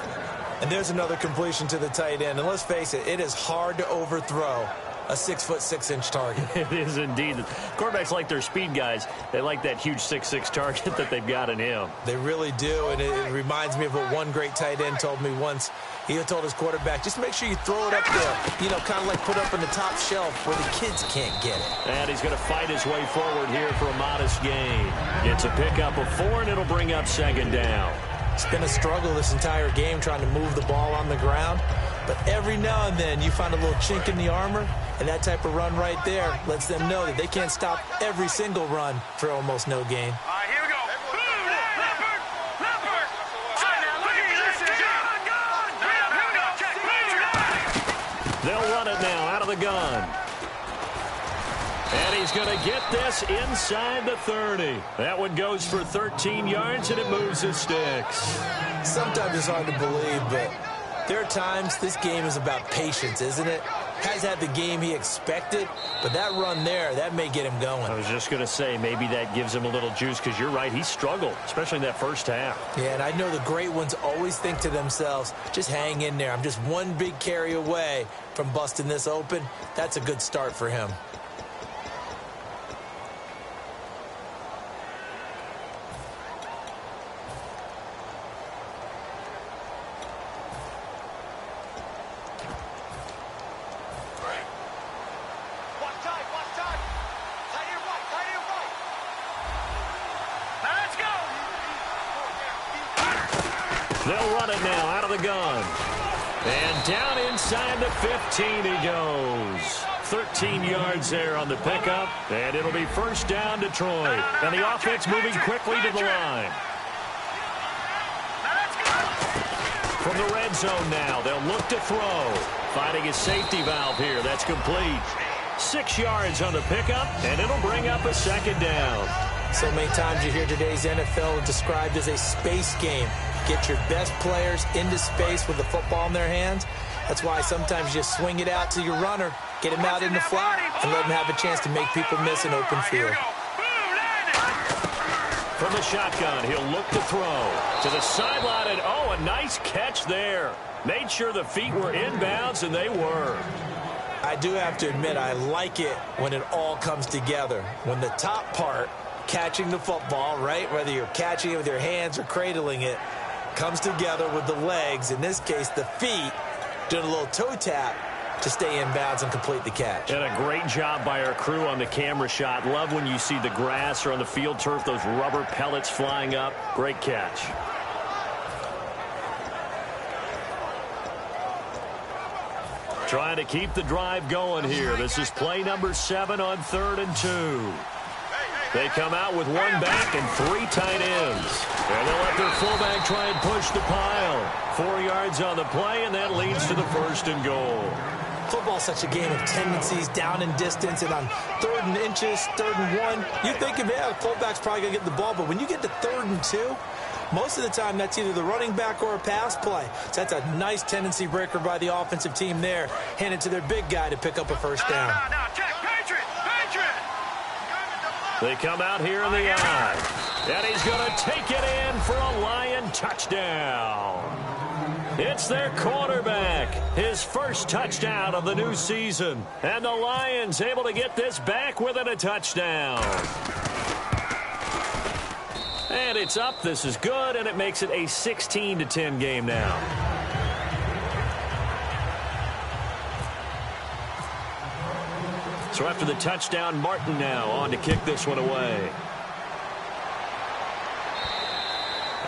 And there's another completion to the tight end. And let's face it, it is hard to overthrow a 6'6" target. It is indeed. Quarterbacks like their speed guys. They like that huge 6'6" target that they've got in him. They really do, and it reminds me of what one great tight end told me once. He told his quarterback, just make sure you throw it up there, you know, kind of like put up on the top shelf where the kids can't get it. And he's going to fight his way forward here for a modest gain. Gets a pickup of 4, and it'll bring up 2nd down. It's been a struggle this entire game trying to move the ball on the ground. But every now and then you find a little chink in the armor, and that type of run right there lets them know that they can't stop every single run for almost no gain. All right, here we go. Leopard. All right, now look at this. They'll run it now out of the gun. And he's going to get this inside the 30. That one goes for 13 yards, and it moves the sticks. Sometimes it's hard to believe, but there are times this game is about patience, isn't it? Has had the game he expected, but that run there, that may get him going. I was just going to say, maybe that gives him a little juice, because you're right, he struggled, especially in that first half. Yeah, and I know the great ones always think to themselves, just hang in there. I'm just one big carry away from busting this open. That's a good start for him. They'll run it now out of the gun. And down inside the 15 he goes. 13 yards there on the pickup. And it'll be 1st down Detroit. And the offense moving quickly to the line. From the red zone now, they'll look to throw. Finding a safety valve here. That's complete. 6 yards on the pickup, and it'll bring up a 2nd down. So many times you hear today's NFL described as a space game. Get your best players into space with the football in their hands. That's why sometimes you just swing it out to your runner, get him out in the flat, and let him have a chance to make people miss an open field. From the shotgun, he'll look to throw. To the sideline, and oh, a nice catch there. Made sure the feet were inbounds, and they were. I do have to admit, I like it when it all comes together. When the top part, catching the football, right, whether you're catching it with your hands or cradling it, comes together with the legs, in this case the feet, doing a little toe tap to stay in bounds and complete the catch. And a great job by our crew on the camera shot. Love when you see the grass or on the field turf, those rubber pellets flying up. Great catch. Trying to keep the drive going here. This is play number 7 on 3rd and 2. They come out with one back and 3 tight ends. And they'll let their fullback try and push the pile. 4 yards on the play, and that leads to the 1st and goal. Football's such a game of tendencies, down and distance, and on 3rd and inches, 3rd and 1, you think of, yeah, the fullback's probably going to get the ball, but when you get to 3rd and 2, most of the time that's either the running back or a pass play. So that's a nice tendency breaker by the offensive team there. Hand it to their big guy to pick up a 1st down. No, check, Patriot! They come out here in the eye. And he's going to take it in for a Lion touchdown. It's their quarterback, his first touchdown of the new season. And the Lions able to get this back within a touchdown. And it's up. This is good, and it makes it a 16-10 game now. So after the touchdown, Martin now on to kick this one away.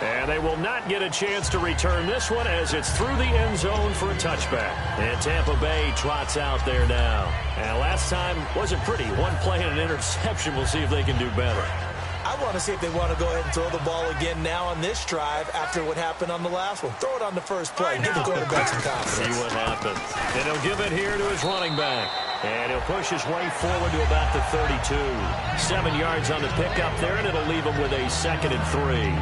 And they will not get a chance to return this one as it's through the end zone for a touchback. And Tampa Bay trots out there now. And last time wasn't pretty. One play and an interception. We'll see if they can do better. I want to see if they want to go ahead and throw the ball again now on this drive after what happened on the last one. Throw it on the first play. Give the quarterback some confidence. See what happens. And he'll give it here to his running back. And he'll push his way forward to about the 32. 7 yards on the pickup there, and it'll leave him with a 2nd and 3.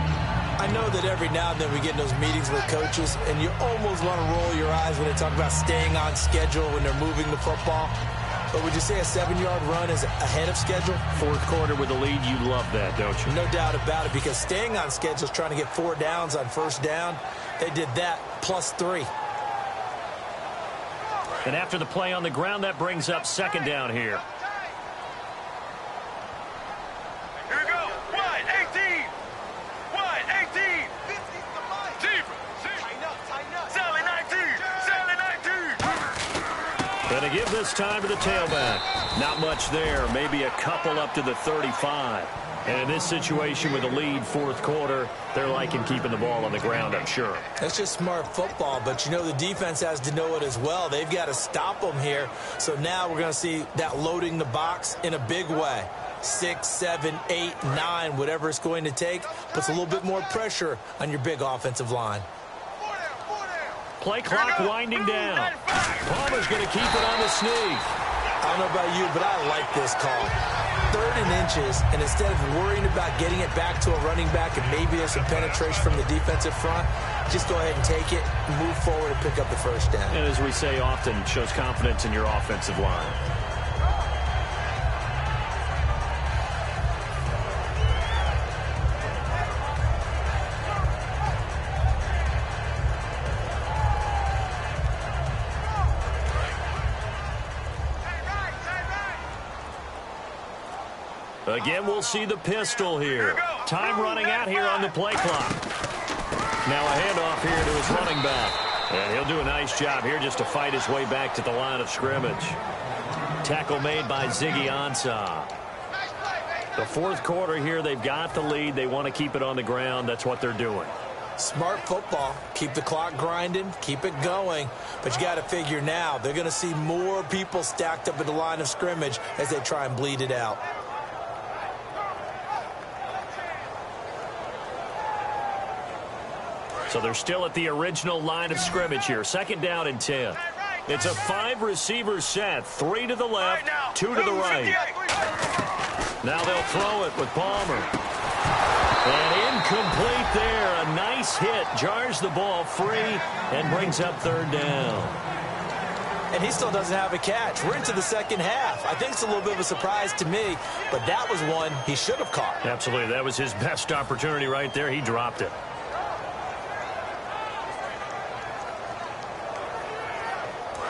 I know that every now and then we get in those meetings with coaches, and you almost want to roll your eyes when they talk about staying on schedule when they're moving the football. But would you say a 7-yard run is ahead of schedule? 4th quarter with the lead, you love that, don't you? No doubt about it, because staying on schedule is trying to get 4 downs on 1st down. They did that plus 3. And after the play on the ground, that brings up 2nd down here. Here we go. Wide 18. Wide 18. Tighten up. Sally 19. Going to give this time to the tailback. Not much there. Maybe a couple up to the 35. And in this situation with a lead 4th quarter, they're liking keeping the ball on the ground, I'm sure. That's just smart football, but you know the defense has to know it as well. They've got to stop them here. So now we're going to see that loading the box in a big way. 6, 7, 8, 9, whatever it's going to take, puts a little bit more pressure on your big offensive line. Play clock winding down. Palmer's going to keep it on the sneak. I don't know about you, but I like this call. 3rd and inches, and instead of worrying about getting it back to a running back and maybe there's some penetration from the defensive front, just go ahead and take it, move forward, and pick up the 1st down. And as we say often, it shows confidence in your offensive line. Again, we'll see the pistol here. Time running out here on the play clock. Now a handoff here to his running back. And he'll do a nice job here just to fight his way back to the line of scrimmage. Tackle made by Ziggy Ansah. The 4th quarter here, they've got the lead. They want to keep it on the ground. That's what they're doing. Smart football. Keep the clock grinding. Keep it going. But you got to figure now, they're going to see more people stacked up at the line of scrimmage as they try and bleed it out. So they're still at the original line of scrimmage here. 2nd down and 10. It's a 5-receiver set. 3 to the left, 2 to the right. Now they'll throw it with Palmer. And incomplete there. A nice hit. Jars the ball free and brings up 3rd down. And he still doesn't have a catch. We're into the 2nd half. I think it's a little bit of a surprise to me, but that was one he should have caught. Absolutely. That was his best opportunity right there. He dropped it.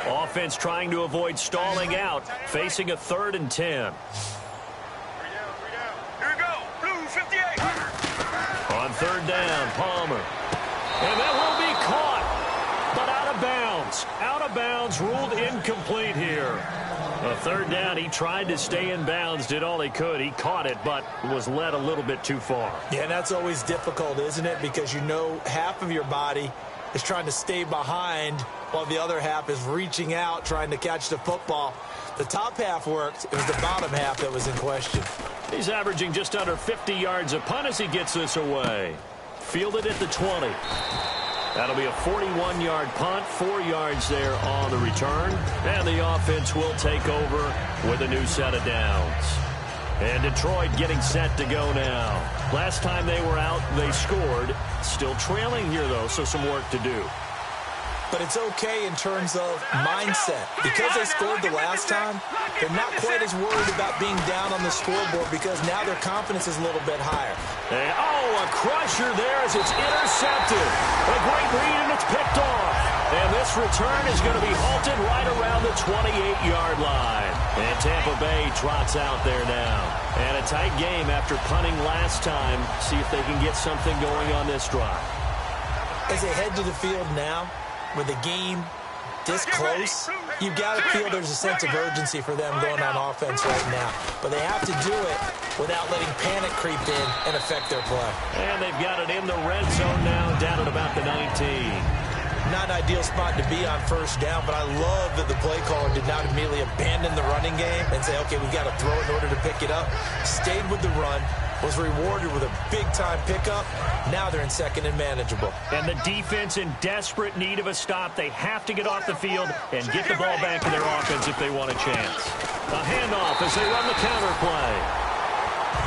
Offense trying to avoid stalling out, facing a 3rd and 10. Here we go. Blue 58. On 3rd down, Palmer. And that will be caught, but out of bounds. Out of bounds, ruled incomplete here. A 3rd down, he tried to stay in bounds, did all he could. He caught it, but was led a little bit too far. Yeah, and that's always difficult, isn't it? Because you know half of your body is trying to stay behind while the other half is reaching out, trying to catch the football. The top half worked. It was the bottom half that was in question. He's averaging just under 50 yards a punt as he gets this away. Fielded at the 20. That'll be a 41-yard punt, 4 yards there on the return. And the offense will take over with a new set of downs. And Detroit getting set to go now. Last time they were out, they scored. Still trailing here, though, so some work to do. But it's okay in terms of mindset. Because they scored the last time, they're not quite as worried about being down on the scoreboard because now their confidence is a little bit higher. And, a crusher there as it's intercepted. A great read, and it's picked off. And this return is going to be halted right around the 28-yard line. And Tampa Bay trots out there now. And a tight game after punting last time. See if they can get something going on this drive. As they head to the field now, with the game this close, you've got to feel there's a sense of urgency for them going on offense right now. But they have to do it without letting panic creep in and affect their play. And they've got it in the red zone now, down at about the 19. Not an ideal spot to be on first down, but I love that the play caller did not immediately abandon the running game and say, okay, we've got to throw in order to pick it up. Stayed with the run, was rewarded with a big-time pickup. Now they're in second and manageable. And the defense in desperate need of a stop. They have to get off the field and get the ball back to their offense if they want a chance. A handoff as they run the counter play.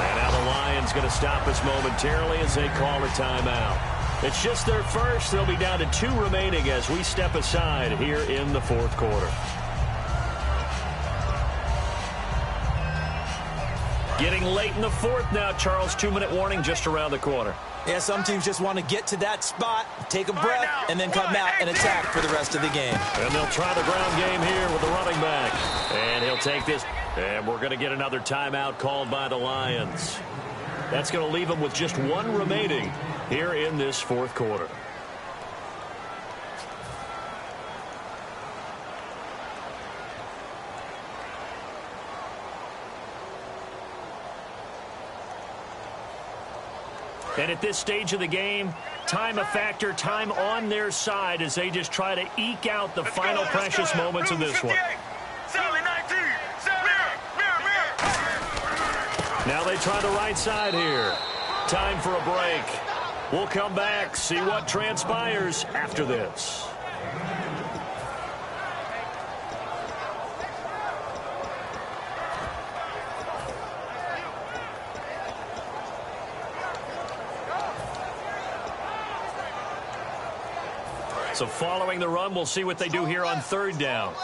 And now the Lions going to stop us momentarily as they call a timeout. It's just their first. They'll be down to 2 remaining as we step aside here in the fourth quarter. Getting late in the fourth now, Charles. 2-minute warning just around the corner. Yeah, some teams just want to get to that spot, take a breath, and then come out and attack for the rest of the game. And they'll try the ground game here with the running back. And he'll take this. And we're going to get another timeout called by the Lions. That's going to leave them with just 1 remaining here in this fourth quarter. And at this stage of the game, time a factor, time on their side as they just try to eke out the final precious moments of this one. Now they try the right side here. Time for a break. We'll come back, see what transpires after this. So following the run, we'll see what they do here on third down.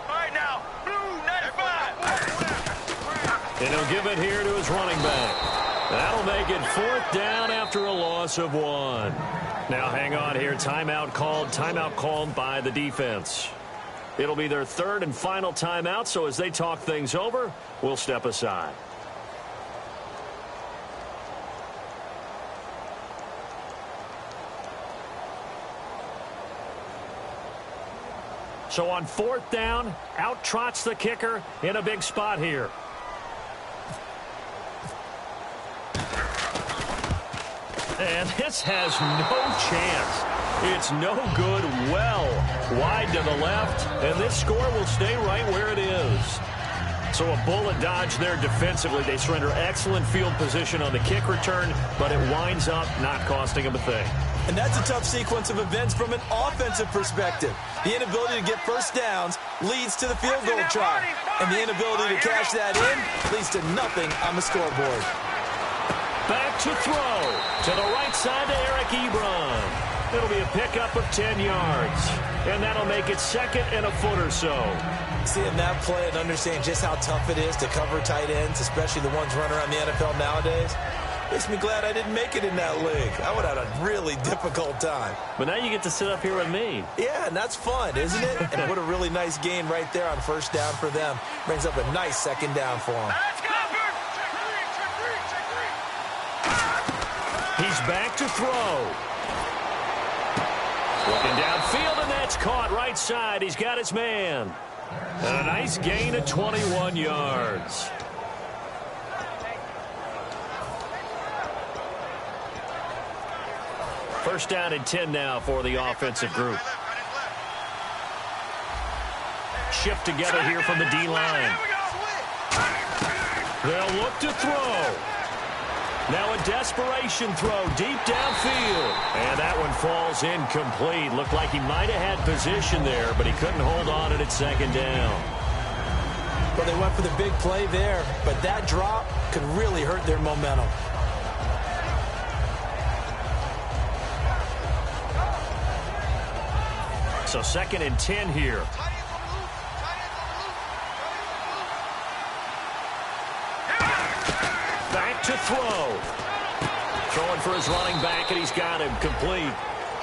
All right now, blue 95. And he'll give it here to his running back. That'll make it fourth down after a loss of 1. Now hang on here. Timeout called by the defense. It'll be their third and final timeout, so as they talk things over, we'll step aside. So on fourth down, out trots the kicker in a big spot here. And this has no chance. It's no good, well wide to the left, and this score will stay right where it is. So a bullet dodge there defensively. They surrender excellent field position on the kick return, but it winds up not costing them a thing. And that's a tough sequence of events from an offensive perspective. The inability to get first downs leads to the field goal try. And the inability to cash that in leads to nothing on the scoreboard. Back to throw. To the right side to Eric Ebron. It'll be a pickup of 10 yards. And that'll make it second and a foot or so. Seeing that play and understanding just how tough it is to cover tight ends, especially the ones running around the NFL nowadays, makes me glad I didn't make it in that league. I would have had a really difficult time. But now you get to sit up here with me. Yeah, and that's fun, isn't it? And what a really nice gain right there on first down for them. Brings up a nice second down for them. He's back to throw. Looking downfield, and that's caught right side. He's got his man. And a nice gain of 21 yards. First down and 10 now for the offensive group. Shift together here from the D-line. They'll look to throw. Now a desperation throw deep downfield. And that one falls incomplete. Looked like he might have had position there, but he couldn't hold on at second down. Well, they went for the big play there, but that drop could really hurt their momentum. So 2nd and 10 here. Back to throw. Throwing for his running back, and he's got him complete.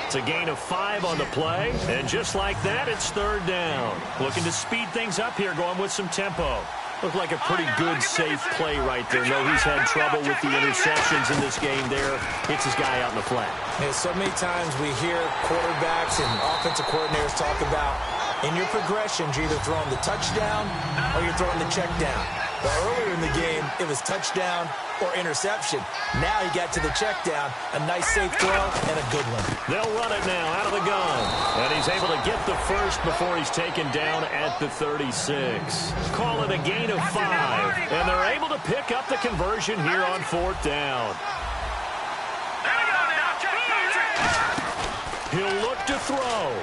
It's a gain of 5 on the play, and just like that, it's 3rd down. Looking to speed things up here, going with some tempo. Looked like a pretty good, safe play right there. No, he's had trouble with the interceptions in this game there. Hits his guy out in the flat. Yeah, so many times we hear quarterbacks and offensive coordinators talk about in your progressions, you're either throwing the touchdown or you're throwing the check down. But earlier in the game, it was touchdown or interception. Now he got to the check down, a nice safe throw, and a good one. They'll run it now out of the gun. And he's able to get the first before he's taken down at the 36. Call it a gain of 5. And they're able to pick up the conversion here on 4th down. He'll look to throw.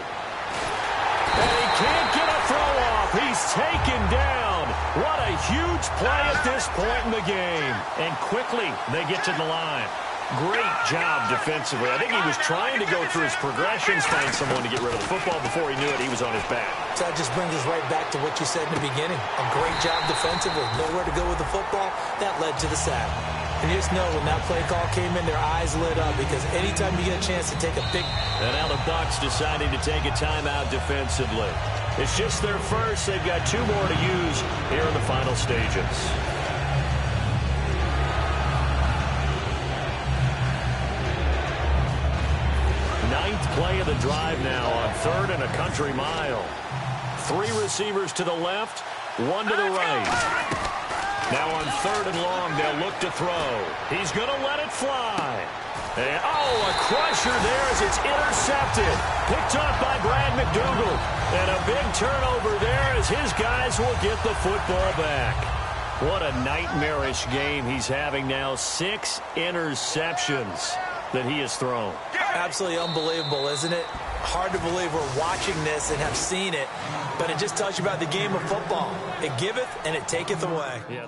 And he can't get a throw off. He's taken down. What a huge play at this point in the game. And quickly, they get to the line. Great job defensively. I think he was trying to go through his progressions, find someone to get rid of the football. Before he knew it, he was on his back. So that just brings us right back to what you said in the beginning. A great job defensively. Nowhere to go with the football. That led to the sack. And you just know when that play call came in, their eyes lit up, because anytime you get a chance to take a big... And now the Bucs deciding to take a timeout defensively. It's just their first. They've got 2 more to use here in the final stages. Ninth play of the drive now on 3rd and a country mile. 3 receivers to the left, 1 to the right. Now on 3rd and long, they'll look to throw. He's going to let it fly. And, a crusher there as it's intercepted. Picked up by Brad McDougal. And a big turnover there as his guys will get the football back. What a nightmarish game he's having now. 6 interceptions that he has thrown. Absolutely unbelievable, isn't it? Hard to believe we're watching this and have seen it, but it just tells you about the game of football. It giveth and it taketh away. Yeah,